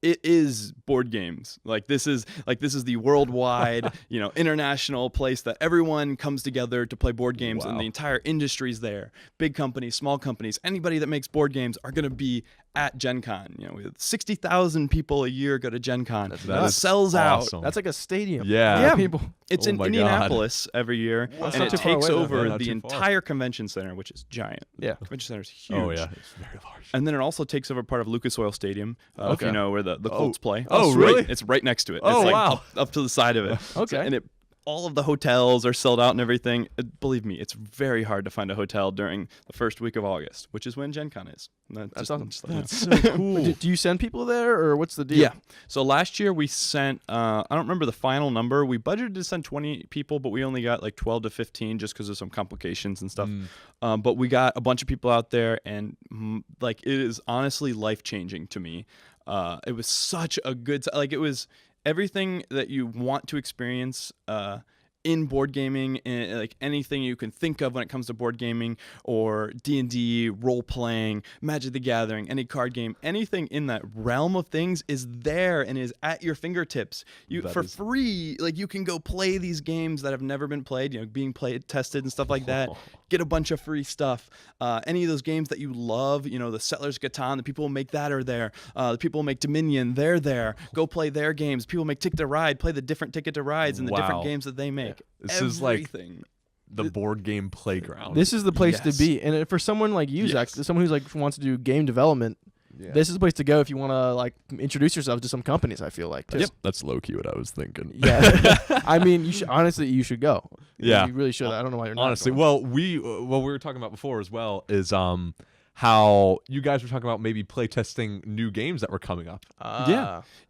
It is board games. Like this is the worldwide, international place that everyone comes together to play board games, and Wow. the entire industry's there. Big companies, small companies, anybody that makes board games are going to be at Gen Con. You know, we have 60,000 people a year go to Gen Con. That's It nuts. sells Awesome. out. That's like a stadium. Yeah. People. It's Oh in my God. Indianapolis every year, That's and not it too far takes away, though. over Yeah, not the too far. entire convention center, which is giant. Yeah. Convention center is huge. Oh yeah, it's very large. And then it also takes over part of Lucas Oil Stadium, if Okay. you know where the Colts play. Oh, It's really? Right, it's right next to it. Oh, it's like wow. up to the side of it. Okay. And all of the hotels are sold out and everything. Believe me, it's very hard to find a hotel during the first week of August, which is when Gen Con is. That's awesome. That's so cool. Do you send people there, or what's the deal? Yeah. So last year we sent, I don't remember the final number. We budgeted to send 20 people, but we only got like 12 to 15 just because of some complications and stuff. But we got a bunch of people out there, and like it is honestly life-changing to me. It was such a good, like it was everything that you want to experience in board gaming, and like anything you can think of when it comes to board gaming or D&D, role playing, Magic the Gathering, any card game, anything in that realm of things is there and is at your fingertips. For free, like you can go play these games that have never been played, you know, being played, tested and stuff like that. Get a bunch of free stuff. Any of those games that you love, you know, the Settlers of Catan, the people who make that are there. The people who make Dominion, they're there. Go play their games. People who make Ticket to Ride, play the different Ticket to Rides and the different games that they make. This is like the board game playground. This is the place to be. And for someone like you, Zach, someone who's like wants to do game development, this is the place to go if you want to like introduce yourself to some companies. I feel like. Yep, that's low key what I was thinking. Yeah, I mean, you should go. Yeah, you really should. I don't know why you're not. Honestly, going. well, what we were talking about before as well is how you guys were talking about maybe play testing new games that were coming up.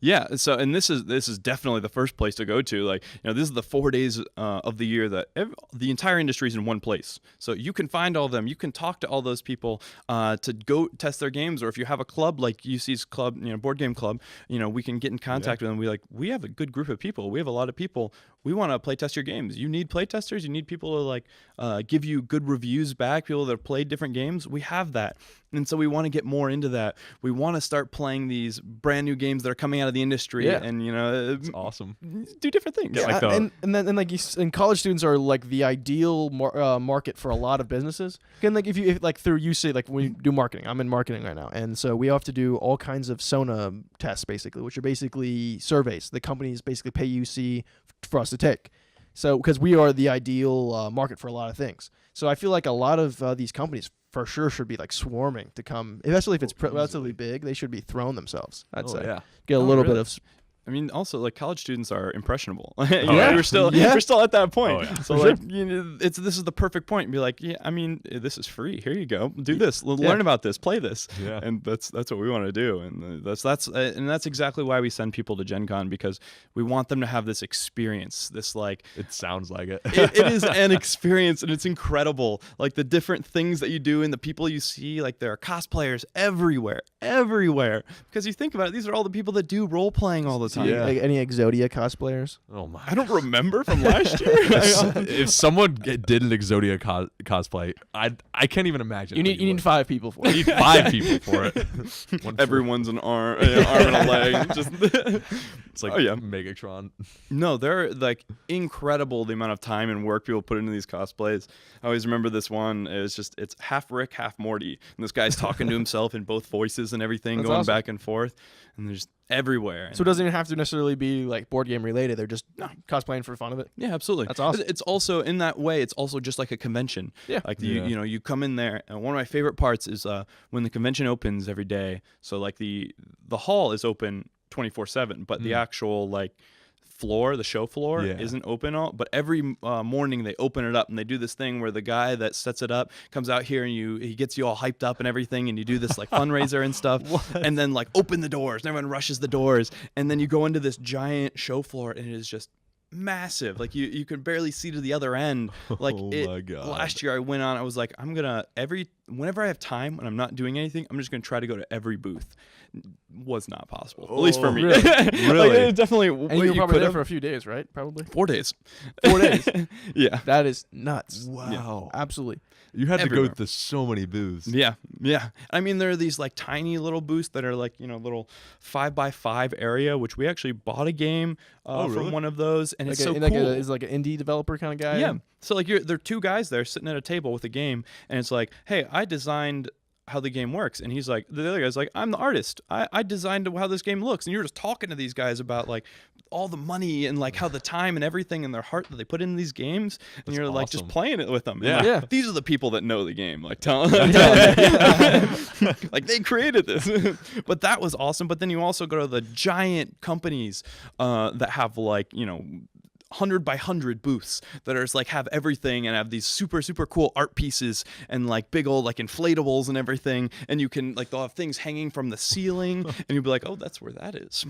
Yeah. So, and this is definitely the first place to go to. Like, you know, this is the 4 days of the year that the entire industry is in one place. So you can find all of them. You can talk to all those people to go test their games. Or if you have a club like UC's club, you know, board game club, you know, we can get in contact with them. We have a good group of people. We have a lot of people. We want to play test your games. You need play testers. You need people to like give you good reviews back. People that have played different games. We have that. And so we want to get more into that. We want to start playing these brand new games that are coming out of the industry, and you know, it's awesome. Do different things. Yeah, like and college students are like the ideal market for a lot of businesses. Again, like if like through UC, like we do marketing. I'm in marketing right now, and so we have to do all kinds of SONA tests, basically, which are basically surveys. The companies basically pay UC for us to take. So because we are the ideal market for a lot of things. So I feel like a lot of these companies for sure should be like swarming to come, especially if it's relatively big. They should be throwing themselves. I'd say get a little bit of. I mean, also like college students are impressionable. We're still at that point. So like, you know, this is the perfect point. Be like, I mean, this is free. Here you go. Do this. Learn about this. Play this. Yeah. And that's what we want to do. And that's exactly why we send people to Gen Con, because we want them to have this experience. This like it sounds like it. It is an experience, and it's incredible. Like the different things that you do and the people you see. Like there are cosplayers everywhere. Because you think about it, these are all the people that do role playing all the time. Yeah. Any Exodia cosplayers? Oh my! I don't remember from last year. If someone did an Exodia cosplay, I can't even imagine. You need 5 people for it. You need 5 people for it. Everyone's an arm and a leg. Just it's like Megatron. No, they're like incredible the amount of time and work people put into these cosplays. I always remember this one. It's half Rick, half Morty, and this guy's talking to himself in both voices and everything. That's going awesome. Back and forth, and there's everywhere. So it doesn't even have to necessarily be like board game related. They're just cosplaying for the fun of it. Yeah, absolutely. That's awesome. It's also in that way. It's also just like a convention. Yeah. Like you know, you come in there, and one of my favorite parts is when the convention opens every day. So like the hall is open 24/7, but the actual like floor, the show floor, isn't open all, but every morning they open it up, and they do this thing where the guy that sets it up comes out here and he gets you all hyped up and everything, and you do this like fundraiser and stuff, and then like open the doors, and everyone rushes the doors, and then you go into this giant show floor, and it is just massive. Like you can barely see to the other end. Like my God. Last year I went on, I was like, whenever I have time and I'm not doing anything, I'm just gonna try to go to every booth. Was not possible, at least for me. Really? Really? Like, definitely. And you were probably there for a few days, right? Probably 4 days. 4 days. Yeah, that is nuts. Wow, absolutely. You had Everywhere. to go to so many booths. Yeah. I mean, there are these like tiny little booths that are like, you know, little 5x5 area, which we actually bought a game from one of those, and like it's so cool. Is like an indie developer kind of guy. Yeah. So like there are 2 guys there sitting at a table with a game, and it's like, hey, I designed how the game works. And he's like, the other guy's like, I'm the artist. I designed how this game looks. And you're just talking to these guys about like all the money and like how the time and everything and their heart that they put in these games. And That's you're like just awesome. playing it with them. And, Yeah. like, Yeah. these are the people that know the game. Like tell like they created this. But that was awesome. But then you also go to the giant companies that have like, 100 by 100 booths that are just like have everything and have these super cool art pieces and like big old like inflatables and everything, and you can like they'll have things hanging from the ceiling and you'll be like, oh, that's where that is.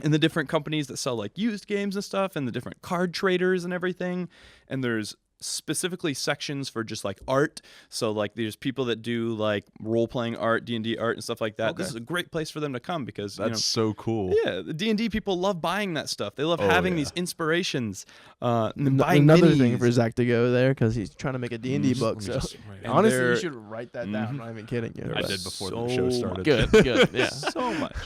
And the different companies that sell like used games and stuff, and the different card traders and everything, and there's specifically sections for just like art. So like there's people that do like role-playing art, D&D art and stuff like that. Okay. This is a great place for them to come because That's so cool. yeah, the D&D people love buying that stuff. They love Oh, having yeah. these inspirations. And buying Another minis. thing for Zach to go there because he's trying to make a D&D Let book. me So just write it. honestly, you they're- should write that down. I'm not even kidding you. I but- did before the so show started. Good, good. Yeah. so much.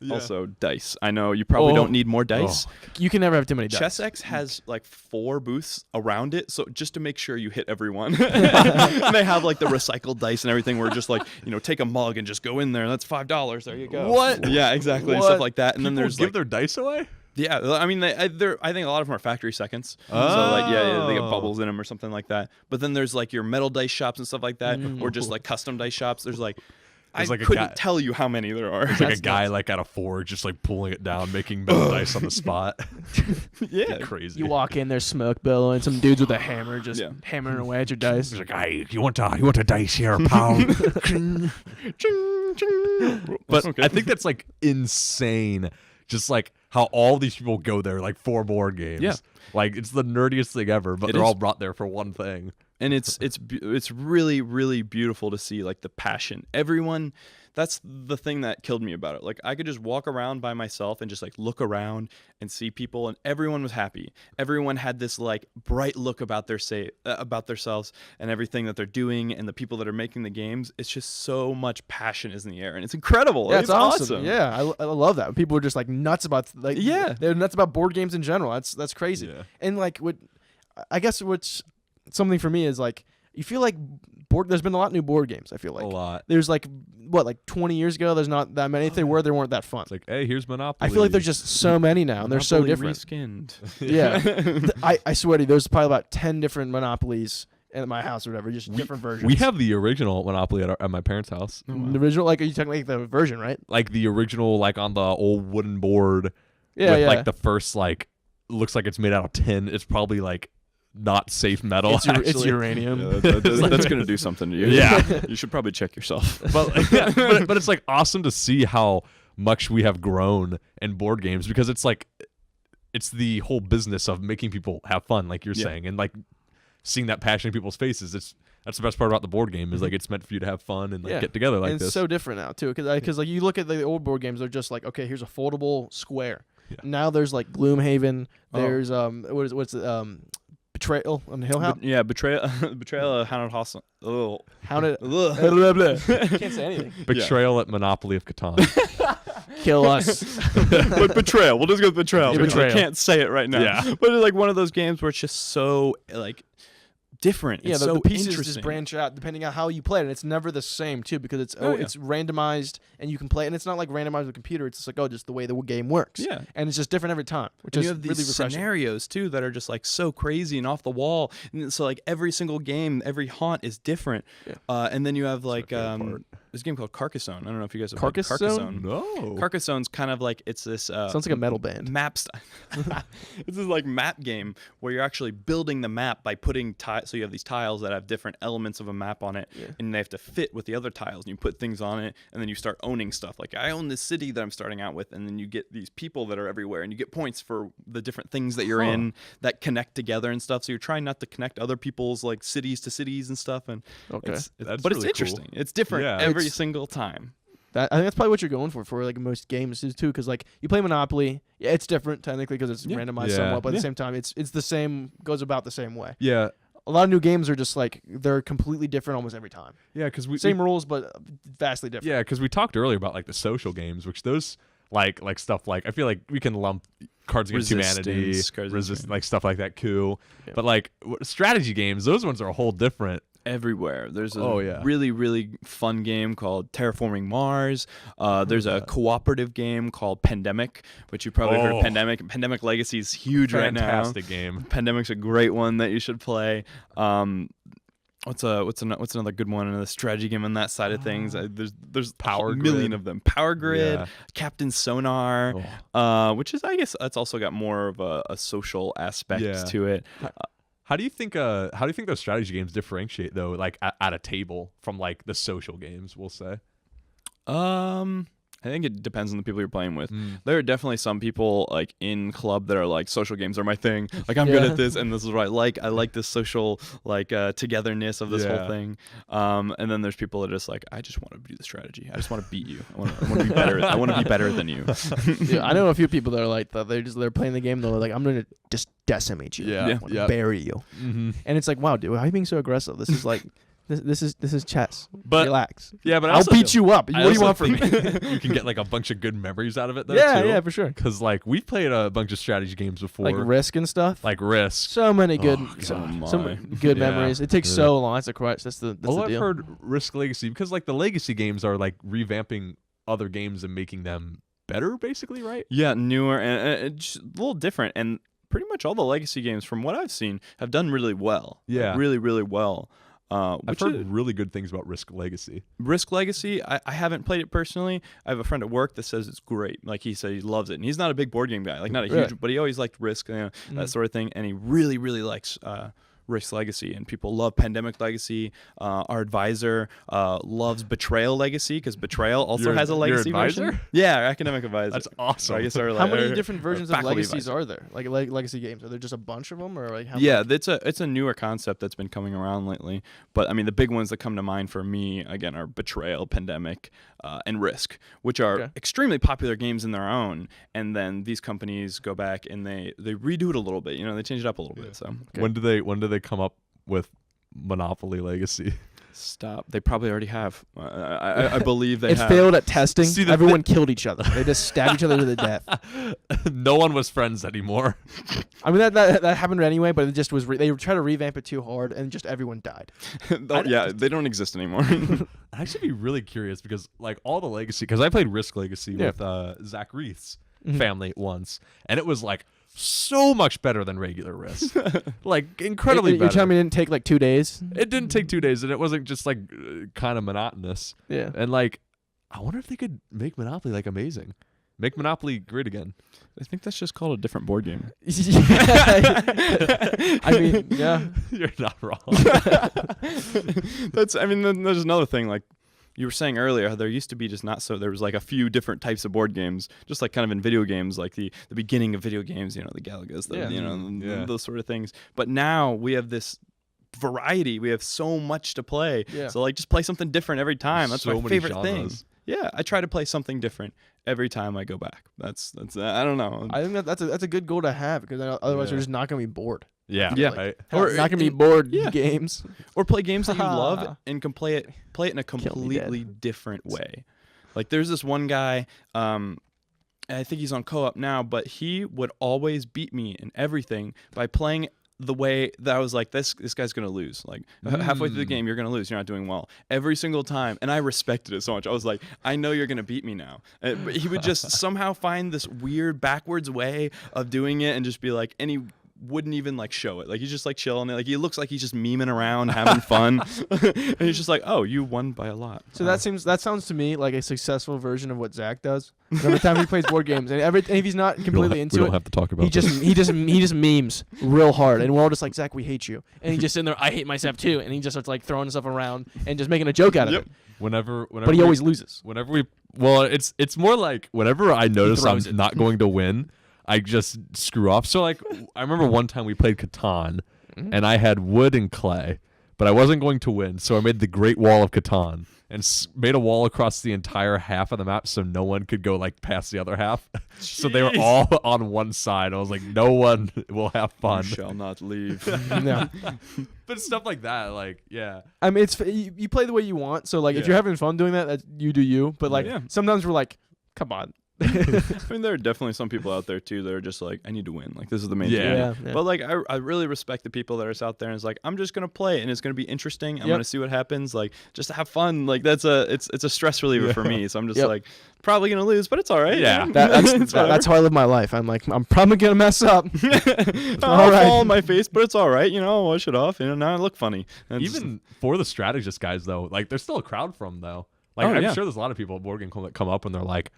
Yeah. Also, dice. I know you probably Oh. don't need more dice. You can never have too many dice. ChessX has like 4 booths around it, so just to make sure you hit everyone. And they have like the recycled dice and everything where just like, take a mug and just go in there. That's $5. There you go. What? Yeah, exactly. And What? stuff like that. And then People there's give like, their dice away. yeah, I mean, I think a lot of them are factory seconds. So like, yeah, they get Oh. bubbles in them or something like that. But then there's like your metal dice shops and stuff like that, or just like custom dice shops. There's like, There's I like a couldn't guy- tell you how many there are. It's like a That's guy nuts. like at a forge, just like pulling it down, making metal dice on the spot. Yeah. Crazy. You walk in, there's smoke billowing, some dudes with a hammer just Yeah. hammering away at your dice. He's like, "Hey, you want a dice here, pal?" But Okay. I think that's like insane. Just like how all these people go there like for board games. Yeah. Like it's the nerdiest thing ever, but It they're is. all brought there for one thing. And it's really really beautiful to see like the passion. Everyone, that's the thing that killed me about it. Like I could just walk around by myself and just like look around and see people, and everyone was happy. Everyone had this like bright look about about themselves and everything that they're doing, and the people that are making the games. It's just so much passion is in the air, and it's incredible. Yeah, it's it's awesome. Yeah, I love that. People are just like nuts about like Yeah. they're nuts about board games in general. That's crazy. Yeah. And like what I guess what's something for me is like you feel like there's been a lot of new board games. I feel like A lot. there's like 20 years ago. There's not that many. If they were, they weren't that fun. It's like, hey, here's Monopoly. I feel like there's just so many now, and they're so Monopoly different. reskinned. Yeah, I swear to you, there's probably about 10 different Monopolies at my house or whatever, just different versions. We have the original Monopoly at my parents' house. the original. Like, are you talking like the version, right? Like the original, like on the old wooden board. Yeah, with yeah. like the first like looks like it's made out of tin. It's probably like not safe metal. it's actually. uranium. Yeah, that's gonna do something to you. Yeah. You should probably check yourself. but it's like awesome to see how much we have grown in board games, because it's like it's the whole business of making people have fun, like you're Yeah. saying, and like seeing that passion in people's faces. That's the best part about the board game, is like it's meant for you to have fun and like Yeah. get together like and this. it's so different now too, because like you look at the old board games, they're just like, okay, here's a foldable square. Yeah. Now there's like Gloomhaven. Oh. There's what's it, Betrayal on the Hill House. Yeah, betrayal of Haunted House. Oh, Hounded. ugh. Can't say anything. Betrayal at Monopoly of Catan. Kill us. But betrayal. We'll just go with betrayal. Yeah, because betrayal. I can't say it right now. Yeah. But it's like one of those games where it's just so like different. Yeah, It's the, so the pieces interesting. just branch out depending on how you play it, and it's never the same too, because it's Oh, yeah. it's randomized and you can play, and it's not like randomized with a computer. It's just like just the way the game works. Yeah. and it's just different every time, which And is you have these really refreshing. scenarios too that are just like so crazy and off the wall, and so like every single game, every haunt is different. Yeah. And then you have like favorite part. this game called Carcassonne. I don't know if you guys have Carcassonne? played Carcassonne. No. Carcassonne's kind of like it's this Sounds like a metal band. map it's this like map game where you're actually building the map by putting so you have these tiles that have different elements of a map on it, Yeah. and they have to fit with the other tiles, and you put things on it, and then you start owning stuff. Like I own this city that I'm starting out with, and then you get these people that are everywhere, and you get points for the different things that you're Huh. in that connect together and stuff. So you're trying not to connect other people's like cities to cities and stuff, and Okay. That's but it's really cool. interesting. It's different Yeah. every It's- single time. I think that's probably what you're going for like most games is too, because like you play Monopoly, yeah, it's different technically because it's Yeah. randomized Yeah. somewhat, but at Yeah. the same time, it's the same, goes about the same way. Yeah. A lot of new games are just like they're completely different almost every time. Yeah, because Same rules, but vastly different. Yeah, because we talked earlier about like the social games, which those like stuff like I feel like we can lump Cards Against Humanity, Resistance, Cards Against like stuff like that, coup. Yeah. But like strategy games, those ones are a whole different everywhere. There's a yeah. really, really fun game called Terraforming Mars. There's a cooperative game called Pandemic, which you probably heard of. Pandemic Legacy is huge right now. Fantastic game. Pandemic's a great one that you should play. What's another good one in the strategy game on that side of things? There's Power a million Grid. of them. Power Grid, Yeah. Captain Sonar, which is, I guess that's also got more of a social aspect to it. How do you think those strategy games differentiate though, like at a table from like the social games, we'll say? I think it depends on the people you're playing with. There are definitely some people like in club that are like, social games are my thing. Like I'm good at this, and this is what I like. I like this social like togetherness of this whole thing. And then there's people that are just like, I just want to do the strategy. I just want to beat you. I want to be better. I want to be better than you. Yeah, I know a few people that are like that. They're playing the game. They're like, I'm gonna just decimate you. Yeah. I'm gonna bury you. Mm-hmm. And it's like, wow, dude, why are you being so aggressive? This is like. This is chess. But relax. Yeah, but I'll beat you up. What do you want from me? You can get like a bunch of good memories out of it though. Yeah, for sure. Because like we've played a bunch of strategy games before, Like Risk and stuff. like Risk. So many good, God. some good memories. It takes so long. That's the crutch. That's the Although deal. I've heard Risk Legacy, because like the Legacy games are like revamping other games and making them better, basically, right? Yeah, newer and just a little different. And pretty much all the Legacy games, from what I've seen, have done really well. Yeah. Like, really, really well. I've heard really good things about Risk Legacy. Risk Legacy, I haven't played it personally. I have a friend at work that says it's great. Like he said, he loves it, and he's not a big board game guy, like not a huge, but he always liked Risk, that sort of thing, and he really, really likes Risk Legacy, and people love Pandemic Legacy. Our advisor loves Betrayal Legacy, because Betrayal also has a legacy your advisor? version. Yeah, our academic advisor. That's awesome. I guess How many different versions of faculty legacies advisor. are there? Like legacy games? Are there just a bunch of them, or like how Yeah, many? it's a newer concept that's been coming around lately. But I mean, the big ones that come to mind for me again are Betrayal, Pandemic, and Risk, which are extremely popular games in their own. And then these companies go back and they redo it a little bit. You know, they change it up a little bit. So When do they come up with Monopoly Legacy? stop. They probably already have. I believe they It have. failed at testing. See, Everyone killed each other. They just stabbed each other to the death. No one was friends anymore. I mean that happened anyway, but it just was. They tried to revamp it too hard, and just everyone died. Yeah, they don't exist anymore. I'd actually be really curious because like all the Legacy, because I played Risk Legacy with Zach Reith's family once, and it was like so much better than regular Risk. Like incredibly You're better. telling me it didn't take like 2 days? It didn't take 2 days, and it wasn't just like kind of monotonous. Yeah. And like, I wonder if they could make Monopoly like amazing. Make Monopoly great again. I think that's just called a different board game. I mean, yeah. You're not wrong. Then there's another thing, like you were saying earlier, how there used to be just not so, there was like a few different types of board games, just like kind of in video games, like the beginning of video games, the Galagas, those sort of things. But now we have this variety. We have so much to play. Yeah. So like just play something different every time. That's So my many favorite thing. genres. Yeah, I try to play something different every time I go back. That's I don't know. I think that's a good goal to have, because otherwise you're just not gonna be bored. Yeah. Yeah. Right? Or not gonna be bored yeah. games. Or play games that you love and can play it in a completely different way. Like there's this one guy, I think he's on co-op now, but he would always beat me in everything by playing the way that I was like, this guy's gonna lose. Like halfway through the game, you're gonna lose. You're not doing well every single time, and I respected it so much. I was like, I know you're gonna beat me now. But he would just somehow find this weird backwards way of doing it, and just be like, and he wouldn't even like show it. Like he's just like chilling. Like he looks like he's just memeing around, having fun, and he's just like, oh, you won by a lot. So that sounds to me like a successful version of what Zach does. Every time he plays board games, and if he's not completely into we don't it, have to talk about he just memes real hard, and we're all just like, Zach, we hate you, and he just sitting there, I hate myself too, and he just starts like throwing stuff around and just making a joke out of it. Whenever But he always loses. It's more like whenever I notice I'm throws it. not going to win, I just screw off. So like I remember one time we played Catan, and I had wood and clay, but I wasn't going to win, so I made the Great Wall of Catan and made a wall across the entire half of the map so no one could go like past the other half. So they were all on one side. I was like, no one will have fun. You shall not leave. No. But stuff like that, like, yeah. I mean, you play the way you want. So like, if you're having fun doing that, you do you. But like, sometimes we're like, come on, I mean, there are definitely some people out there too that are just like, I need to win. Like, this is the main thing. Yeah. But like, I really respect the people that are out there and it's like, I'm just gonna play and it's gonna be interesting. I'm gonna see what happens. Like, just have fun. Like, it's a stress reliever for me. So I'm just like, probably gonna lose, but it's all right. Yeah. That's how I live my life. I'm like, I'm probably gonna mess up. I'll fall on my face, but it's all right. You know, I'll wash it off. You know, now I look funny. Even for the strategist guys though, like there's still a crowd from though. Like I'm sure there's a lot of people at Board Game Club that come up and they're like,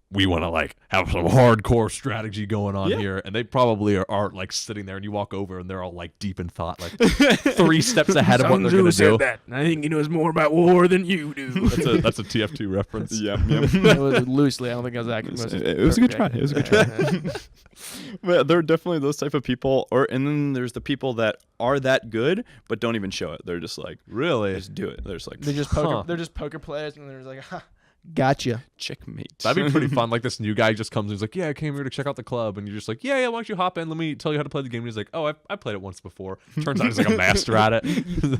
we want to like have some hardcore strategy going on here, and they probably are like sitting there, and you walk over, and they're all like deep in thought, like 3 steps ahead of what they're gonna do. That. I think he knows more about war than you do. That's a TF2 reference. Yeah. Loosely, I don't think I was that. It was a good try. It was a good try. But there are definitely those type of people, and then there's the people that are that good but don't even show it. They're just like, really, just do it. They're just like, they're just poker players, and they're just like, ha. Gotcha. Checkmate. That'd be pretty fun. Like this new guy just comes and he's like, yeah, I came here to check out the club. And you're just like, yeah, why don't you hop in? Let me tell you how to play the game. And he's like, oh, I played it once before. Turns out he's like a master at it.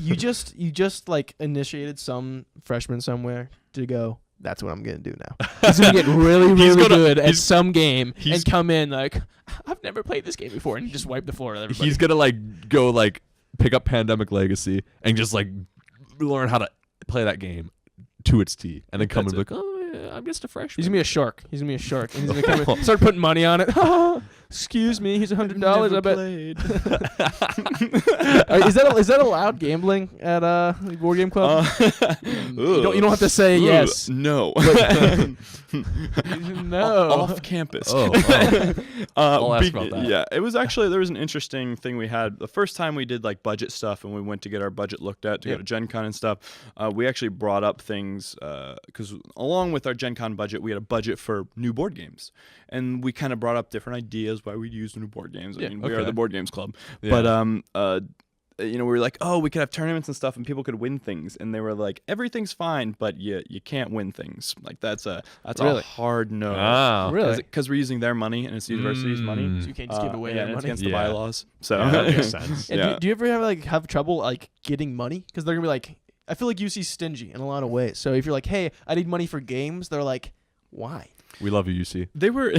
You just like initiated some freshman somewhere to go, that's what I'm going to do now. He's going to get really good at some game and come in like, I've never played this game before, and just wipe the floor with everybody. He's going to like go like pick up Pandemic Legacy and just like learn how to play that game to its T, and then come and be like, oh yeah, I'm just a freshman. He's gonna be a shark. And he's gonna come in, start putting money on it. Excuse me, he's $100. I bet. Is that allowed gambling at Board Game Club? You don't have to say yes. No. No. Off campus. I'll ask about that. Yeah, it was actually, there was an interesting thing we had. The first time we did like budget stuff and we went to get our budget looked at to go to Gen Con and stuff, we actually brought up things, because along with our Gen Con budget, we had a budget for new board games. And we kind of brought up different ideas why we'd use new board games. I mean, we are the Board Games Club. Yeah. But, we were like, oh, we could have tournaments and stuff and people could win things. And they were like, everything's fine, but you can't win things. Like, that's a hard no. Oh. Really? Because we're using their money and it's the university's money. So you can't just give away their money? It's against the bylaws. So that makes sense. Do you ever have trouble like getting money? Because they're going to be like, I feel like UC's stingy in a lot of ways. So if you're like, hey, I need money for games, they're like, why? We love you, UC. They were.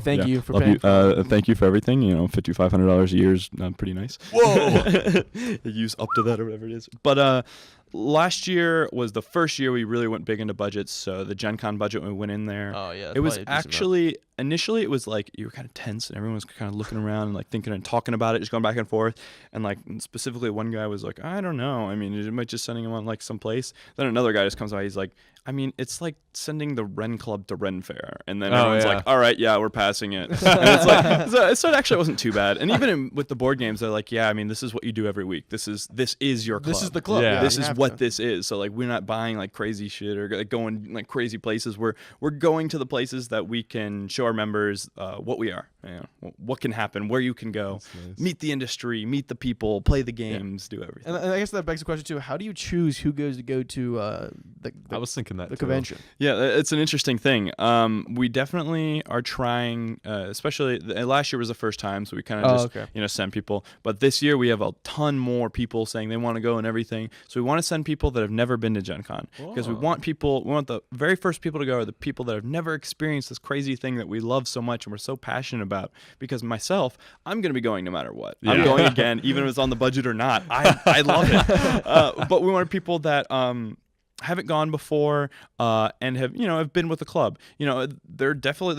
Thank you for love paying. Thank you for everything. $5,500 a year is pretty nice. Whoa. Use up to that or whatever it is. But last year was the first year we really went big into budgets. So the Gen Con budget, when we went in there, it was actually initially it was like you were kind of tense and everyone was kind of looking around and like thinking and talking about it, just going back and forth. And like specifically one guy was like, I don't know. I mean, it might just sending him on like someplace. Then another guy just comes by. He's like, I mean, it's like sending the Ren Club to Ren Fair, and then everyone's like, "All right, yeah, we're passing it." And it's like, so it actually wasn't too bad. And even with the board games, they're like, "Yeah, I mean, this is what you do every week. This is your club. This is the club. Yeah. This is what this is." So like, we're not buying like crazy shit or like going like crazy places. We're going to the places that we can show our members what we are, what can happen, where you can go, meet the industry, meet the people, play the games, do everything. And I guess that begs the question too: how do you choose who goes to go to I was thinking that the convention? Yeah, it's an interesting thing. We definitely are trying, especially last year was the first time, so we kind of send people. But this year we have a ton more people saying they want to go and everything. So we want to send people that have never been to Gen Con because we want the very first people to go are the people that have never experienced this crazy thing that we love so much and we're so passionate about. Because myself, I'm going to be going no matter what. Yeah. I'm going again, even if it's on the budget or not. I love it. But we want people that haven't gone before and have been with the club. There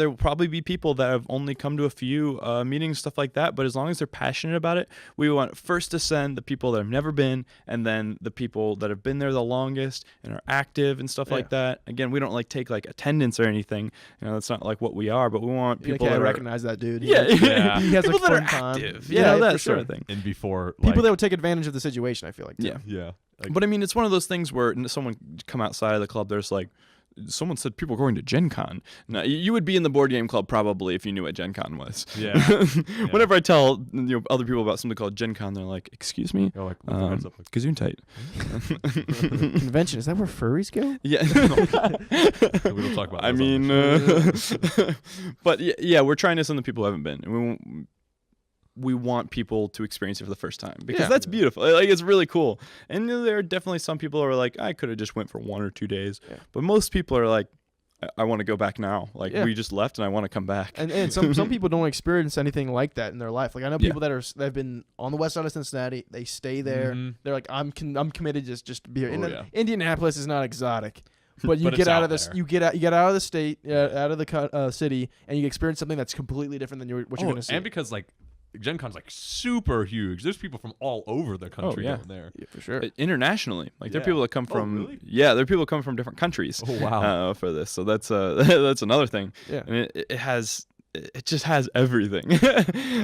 will probably be people that have only come to a few meetings, stuff like that, but as long as they're passionate about it, we want first to send the people that have never been, and then the people that have been there the longest and are active and stuff like that. Again, we don't take attendance or anything. That's not like what we are, but we want people that recognize that dude. He has like people that are fun active. Yeah, that sort of thing. And before people that would take advantage of the situation, I feel like. Too. Yeah. But I mean, it's one of those things where someone come outside of the club, there's like, someone said people are going to Gen Con. Now, you would be in the board game club probably if you knew what Gen Con was. Yeah. Whenever I tell other people about something called Gen Con, they're like, "Excuse me?" You're like, Gesundheit. Convention, is that where furries go? Yeah. We don't talk about that. I mean, but yeah, we're trying to send the people who haven't been. And we want people to experience it for the first time because that's beautiful. Like, it's really cool. And there are definitely some people who are like, I could have just went for 1 or 2 days. Yeah. But most people are like, I want to go back now. Like we just left and I want to come back. And some people don't experience anything like that in their life. Like I know people that have been on the west side of Cincinnati. They stay there. Mm-hmm. They're like, I'm committed just to be here. Indianapolis is not exotic. But you get out of this. There. You get out of the state, out of the city, and you experience something that's completely different than what you're going to see. And because like Gen Con's like super huge. There's people from all over the country down there. Yeah, for sure. Internationally, like there are people that come from. Really? Yeah, there are people that come from different countries. Oh wow. For this, so that's that's another thing. Yeah, I mean, it just has everything.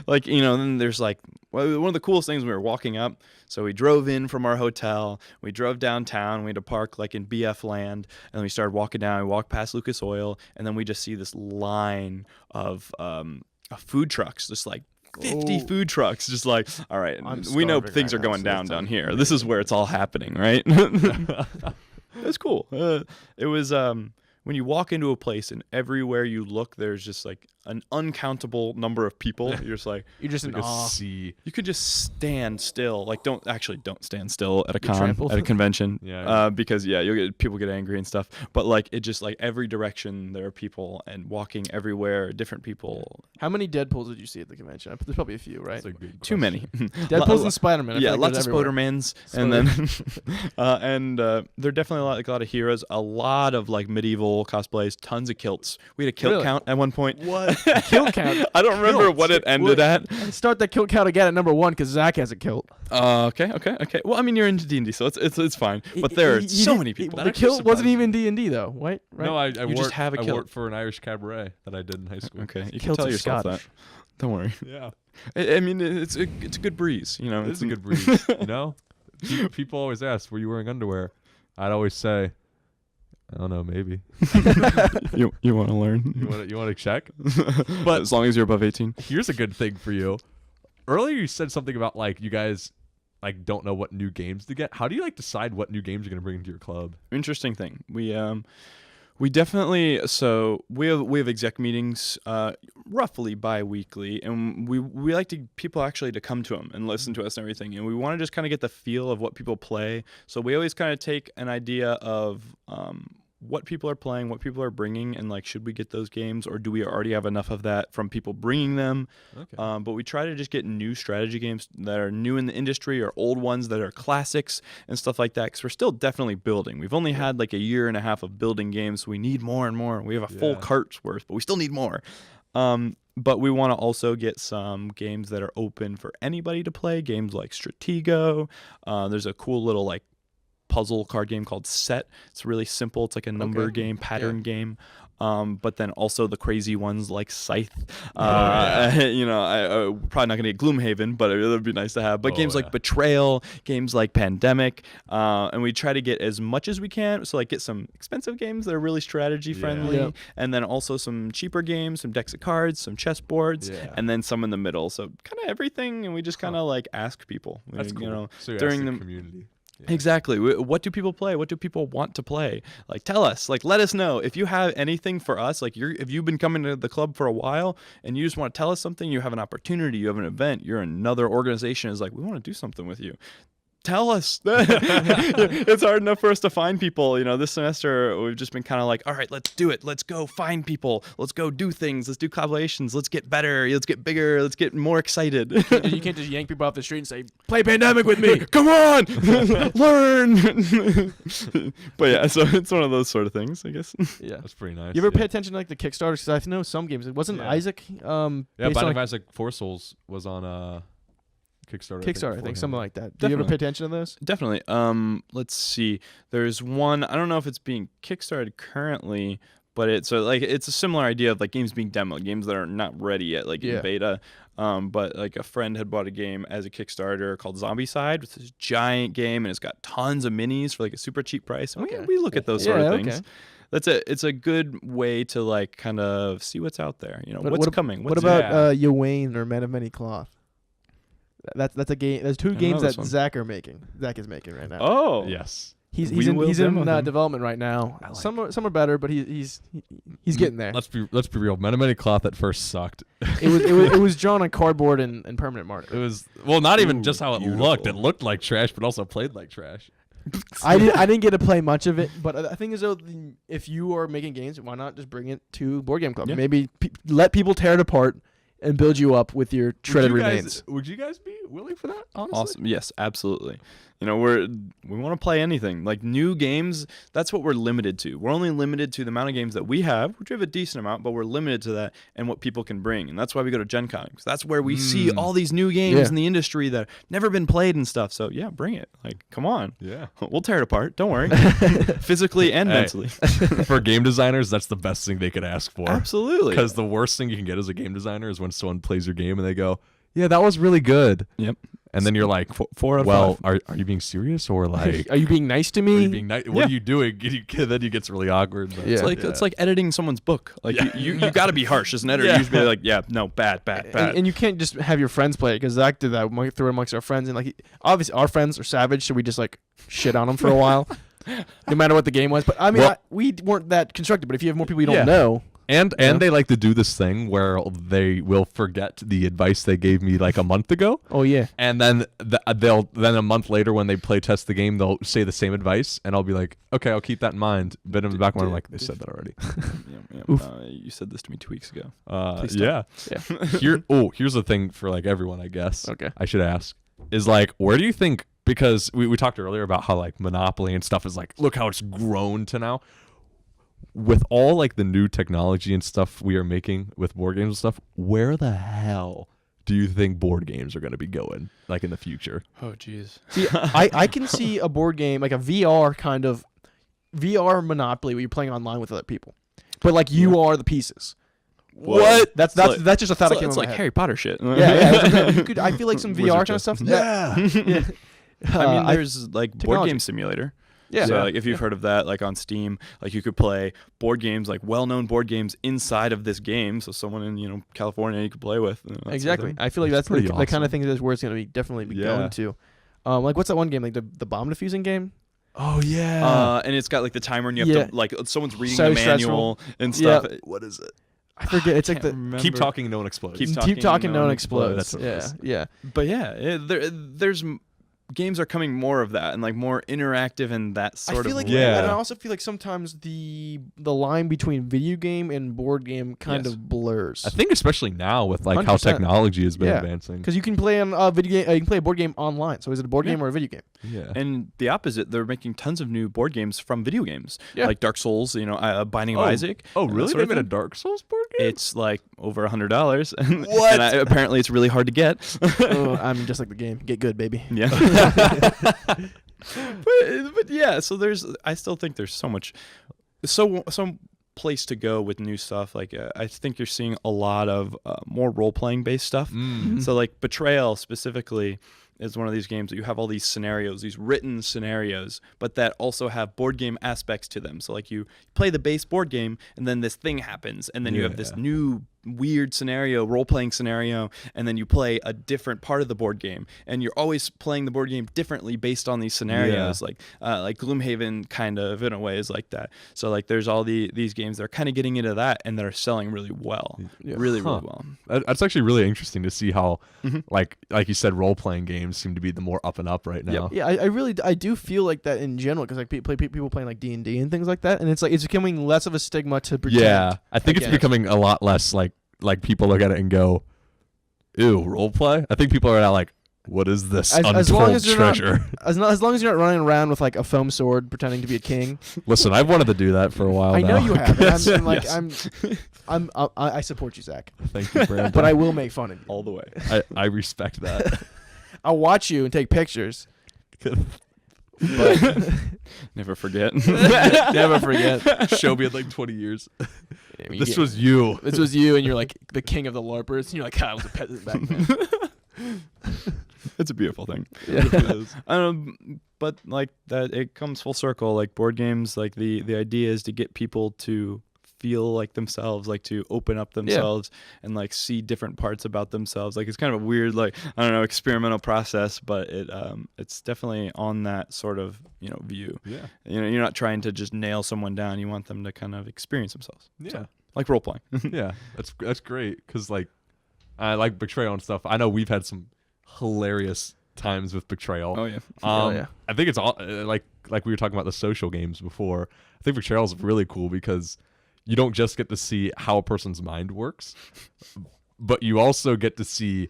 Like, then there's like one of the coolest things, we were walking up. So we drove in from our hotel. We drove downtown. We had to park like in BF land. And then we started walking down. We walked past Lucas Oil. And then we just see this line of food trucks, just like 50 food trucks. Just like, all right, we know things are going down here. This is where it's all happening, right? It's cool. It was... when you walk into a place and everywhere you look, there's just like an uncountable number of people. You're just like you're just in awe. You could just stand still. Like don't stand still at a trampled. at a convention. Because people get angry and stuff. But like it just like every direction there are people and walking everywhere, different people. How many Deadpools did you see at the convention? There's probably a few, right? Too many. Deadpools and Spider-Man. Lots of Spider-Mans, and then there are definitely a lot of heroes. A lot of like medieval cosplays, tons of kilts. We had a kilt count at one point. What? Kilt count? I don't remember what it ended at. Start that kilt count again at number 1 because Zach has a kilt. Okay. Well, I mean, you're into D&D, so it's fine. But there are so many people. The kilt wasn't even D&D though, right? No, I wore just have a kilt. I wore it for an Irish cabaret that I did in high school. Okay, you can tell yourself that. Don't worry. Yeah. I mean, it's a good breeze. It's a good breeze. People always ask, "Were you wearing underwear?" I'd always say, I don't know, maybe. You want to learn? You want to check? But as long as you're above 18. Here's a good thing for you. Earlier you said something about like you guys like don't know what new games to get. How do you like decide what new games you're going to bring into your club? Interesting thing. We definitely we have exec meetings roughly bi-weekly, and we like people actually to come to them and listen to us and everything, and we want to just kind of get the feel of what people play. So we always kind of take an idea of what people are playing, what people are bringing, and like should we get those games or do we already have enough of that from people bringing them? Okay. But we try to just get new strategy games that are new in the industry or old ones that are classics and stuff like that, because we're still definitely building. We've only had like a year and a half of building games, so we need more and more. We have a full cart's worth, but we still need more. But we want to also get some games that are open for anybody to play, games like Stratego. There's a cool little like puzzle card game called Set. It's really simple. It's like a number game, pattern game. But then also the crazy ones like Scythe. I'm probably not going to get Gloomhaven, but it would be nice to have. But games like Betrayal, games like Pandemic, and we try to get as much as we can. So like get some expensive games that are really strategy friendly, and then also some cheaper games, some decks of cards, some chess boards, and then some in the middle. So kind of everything, and we just kind of like ask people. That's cool. So during the community. Yeah. Exactly. What do people play? What do people want to play? Like, tell us. Like, let us know if you have anything for us. Like, if you've been coming to the club for a while and you just want to tell us something, you have an opportunity, you have an event, you're another organization is like, we want to do something with you. Tell us. It's hard enough for us to find people. This semester we've just been kind of like, all right, let's do it. Let's go find people. Let's go do things. Let's do collaborations. Let's get better. Let's get bigger. Let's get more excited. You can't just yank people off the street and say, play Pandemic with me. Come on, learn. But yeah, so it's one of those sort of things, I guess. Yeah, that's pretty nice. You ever pay attention to like the Kickstarters? Because I know some games. It wasn't Isaac. Binding of Isaac 4 Souls was on Kickstarter, I think something like that. Do you ever pay attention to those? Definitely. Let's see. There's one. I don't know if it's being kickstarted currently, but it's a similar idea of like games being demoed, games that are not ready yet, like in beta. But like a friend had bought a game as a Kickstarter called Zombicide, which is this giant game, and it's got tons of minis for like a super cheap price. And we look at those sort of things. It's a good way to like kind of see what's out there. What's coming. What about Yawain or Men of Many Cloth? That's a game. There's 2 games that Zach is making right now. Oh yes, he's in development right now. Some are better, but he's getting there. Let's be real. Men of Many Cloth at first sucked. It was drawn on cardboard and permanent marker. It was not even just how it looked. It looked like trash, but also played like trash. I didn't get to play much of it, but I think as though if you are making games, why not just bring it to Board Game Club? Yeah. Maybe let people tear it apart and build you up with your shredded remains. Would you guys be willing for that? Honestly? Awesome. Yes, absolutely. You know, we want to play anything. Like new games, that's what we're limited to. We're only limited to the amount of games that we have, which we have a decent amount, but we're limited to that and what people can bring. And that's why we go to Gen Con, because that's where we see all these new games in the industry that have never been played and stuff. So yeah, bring it. Like, come on. Yeah. We'll tear it apart. Don't worry. Physically and mentally. For game designers, that's the best thing they could ask for. Absolutely. Because the worst thing you can get as a game designer is when someone plays your game and they go, yeah, that was really good. Yep. And then you're like, four out of well, five. are you being serious or like, Are you being nice to are me? you being what are you doing? Then it gets really awkward. But Yeah. It's like editing someone's book. Like you got to be harsh as an editor. Yeah. You should be like, yeah, no, bad. And you can't just have your friends play it, because Zach did that. We threw it amongst our friends, and like obviously our friends are savage, so we just like shit on them for a while, no matter what the game was. But I mean, we weren't that constructive. But if you have more people you don't know. And they like to do this thing where they will forget the advice they gave me like a month ago. Oh yeah. And then they'll a month later when they play test the game, they'll say the same advice, and I'll be like, okay, I'll keep that in mind. But in the back of my mind, I'm like, they said that already. You said this to me 2 weeks ago. Yeah. Here's the thing for like everyone, I guess. Okay. I should ask is like, where do you think? Because we talked earlier about how like Monopoly and stuff is like, look how it's grown to now. With all like the new technology and stuff we are making with board games and stuff, where the hell do you think board games are going to be going like in the future? Oh, jeez. See, I can see a board game like a VR kind of VR Monopoly where you're playing online with other people, but like you are the pieces. What? That's just a thought that came It's in my like head. Harry Potter shit. Yeah. I feel like some VR Wizard kind of stuff. Yeah. I mean, there's like board technology. game simulator. Yeah. So like if you've heard of that, like on Steam, like you could play board games, like well-known board games inside of this game. So someone in California you could play with. Exactly. I feel like that's pretty the kind awesome. of thing that's where it's going to be definitely be Yeah. going to. Like what's that one game, like the bomb defusing game? Oh yeah. And it's got like the timer, and you have to like someone's reading So the manual and stuff. Yeah. What is it? I forget. It's like the Keep talking, no one explodes. Keep keep talking, no one explodes. explodes. Yeah. But yeah, there's games are coming more of that and like more interactive and that sort I feel of like, way. and I also feel like sometimes the line between video game and board game kind Yes. of blurs. I think especially now with like how 100%. technology has been Yeah. advancing. Because you can play on a video game, you can play a board game online. So is it a board game or a video game? Yeah. And the opposite, they're making tons of new board games from video games, Yeah. like Dark Souls, Binding of Isaac. Oh, and that really? sort They of made a thing. Dark Souls board game? It's like over $100, and, What? and apparently it's really hard to get. Oh, I'm just like the game. Get good, baby. Yeah. but yeah, so I still think there's some place to go with new stuff. Like I think you're seeing a lot of more role-playing based stuff. So like Betrayal specifically is one of these games that you have all these scenarios, these written scenarios, but that also have board game aspects to them. So like you play the base board game and then this thing happens and then you have this new weird scenario, role-playing scenario, and then you play a different part of the board game, and you're always playing the board game differently based on these scenarios. Like Gloomhaven kind of in a way is like that. So like there's all these games that are kind of getting into that and that are selling really well. Really well. That's actually really interesting to see how like you said, role-playing games seem to be the more up and up right now. Yeah, I do feel like that in general, because like people playing like D&D and things like that, and it's like it's becoming less of a stigma to pretend. Yeah, I think it's against. becoming a lot less like people look at it and go, ew, role play? I think people are now like, what is this As long untold as you're treasure? As long as you're not running around with like a foam sword pretending to be a king. Listen, I've wanted to do that for a while I now. know you have. And I'm like Yes. I support you, Zach, Thank you, Brandon. but I will make fun of you. All the way. I respect that. I'll watch you and take pictures. But never forget. Never forget. Show me in like 20 years. This was was you. this was you, and you're like the king of the LARPers, and you're like, I was a peasant back then. It's a beautiful thing. Yeah. But like that, it comes full circle. Like board games, like the idea is to get people to feel like themselves, like to open up themselves and like see different parts about themselves. Like it's kind of a weird, like, I don't know, experimental process, but it's definitely on that sort of view. Yeah. You're not trying to just nail someone down. You want them to kind of experience themselves. Yeah. So, like role playing. Yeah. That's great because like I like Betrayal and stuff. I know we've had some hilarious times with Betrayal. Oh yeah. I think it's all like we were talking about the social games before. I think Betrayal is really cool because you don't just get to see how a person's mind works, but you also get to see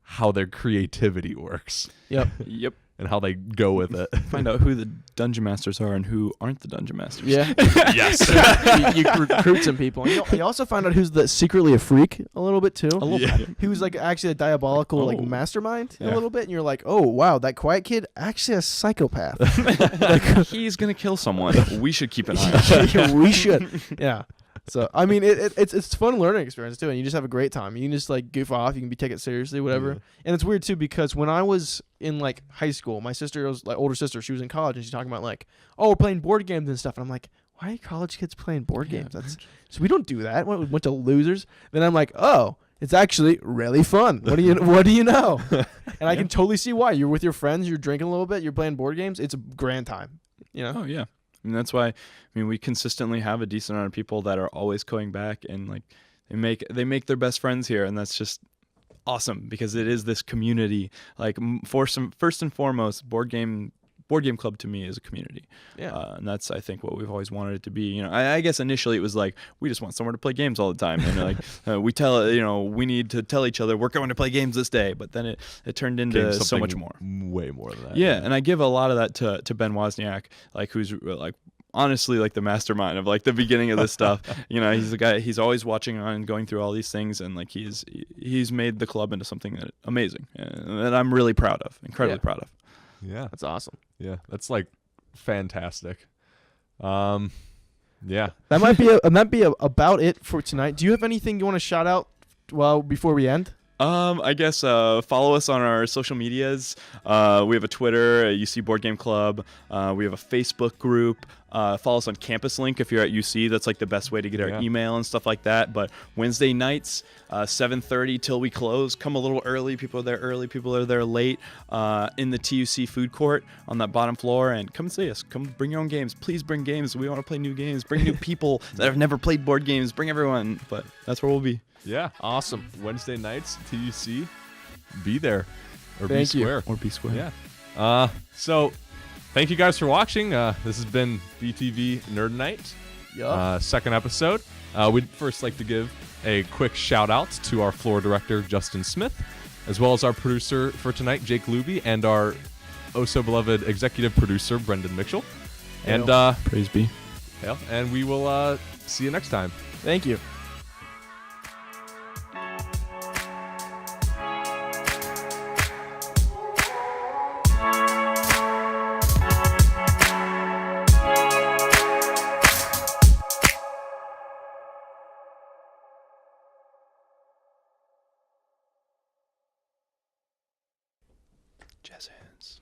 how their creativity works. Yep. Yep. And how they go with it. Find out who the dungeon masters are and who aren't the dungeon masters. Yeah. Yes. you recruit some people. And you also find out who's secretly a freak a little bit too. A little bit. Who's like actually a diabolical like mastermind a little bit, and you're like, oh wow, that quiet kid actually a psychopath. He's gonna kill someone. We should keep an eye on him. Yeah, we should. Yeah. So I mean, it's a fun learning experience too, and you just have a great time. You can just like goof off. You can take it seriously, whatever. Yeah. And it's weird too because when I was in like high school, my sister was like older sister. She was in college, and she's talking about like, oh, we're playing board games and stuff. And I'm like, why are college kids playing board games? So we don't do that. We're a bunch of losers. Then I'm like, oh, it's actually really fun. What do you know? And I can totally see why. You're with your friends. You're drinking a little bit. You're playing board games. It's a grand time. You know? Oh yeah. And that's why we consistently have a decent amount of people that are always going back, and like they make their best friends here, and that's just awesome because it is this community. Like first and foremost, board game club to me is a community. Yeah. And that's I think what we've always wanted it to be. You know, I guess initially it was like we just want somewhere to play games all the time, and like we need to tell each other we're going to play games this day, but then it turned into so much more. Way more than that. Yeah, and I give a lot of that to Ben Wozniak, like who's like honestly like the mastermind of like the beginning of this stuff. You know, he's the guy. He's always watching on and going through all these things, and like he's made the club into something amazing, and I'm really proud of, incredibly proud of. Yeah, That's awesome. yeah, that's like fantastic. Yeah, That might be about it for tonight. Do you have anything you want to shout out before we end? I guess follow us on our social medias. We have a Twitter, UC Board Game Club. We have a Facebook group. Follow us on Campus Link if you're at UC. That's like the best way to get our email and stuff like that. But Wednesday nights, 7:30 till we close. Come a little early. People are there early. People are there late. In the TUC food court on that bottom floor, and come and see us. Come bring your own games. Please bring games. We want to play new games. Bring new people that have never played board games. Bring everyone. But that's where we'll be. yeah, Awesome. Wednesday nights, TUC, be there or Thank be you. square. Or be square. Yeah. So thank you guys for watching. This has been BTV Nerd Night, second episode. We'd first like to give a quick shout out to our floor director, Justin Smith, as well as our producer for tonight, Jake Luby, and our oh so beloved executive producer, Brendan Mitchell. And Praise be. and we will see you next time. Thank you. Jazz hands.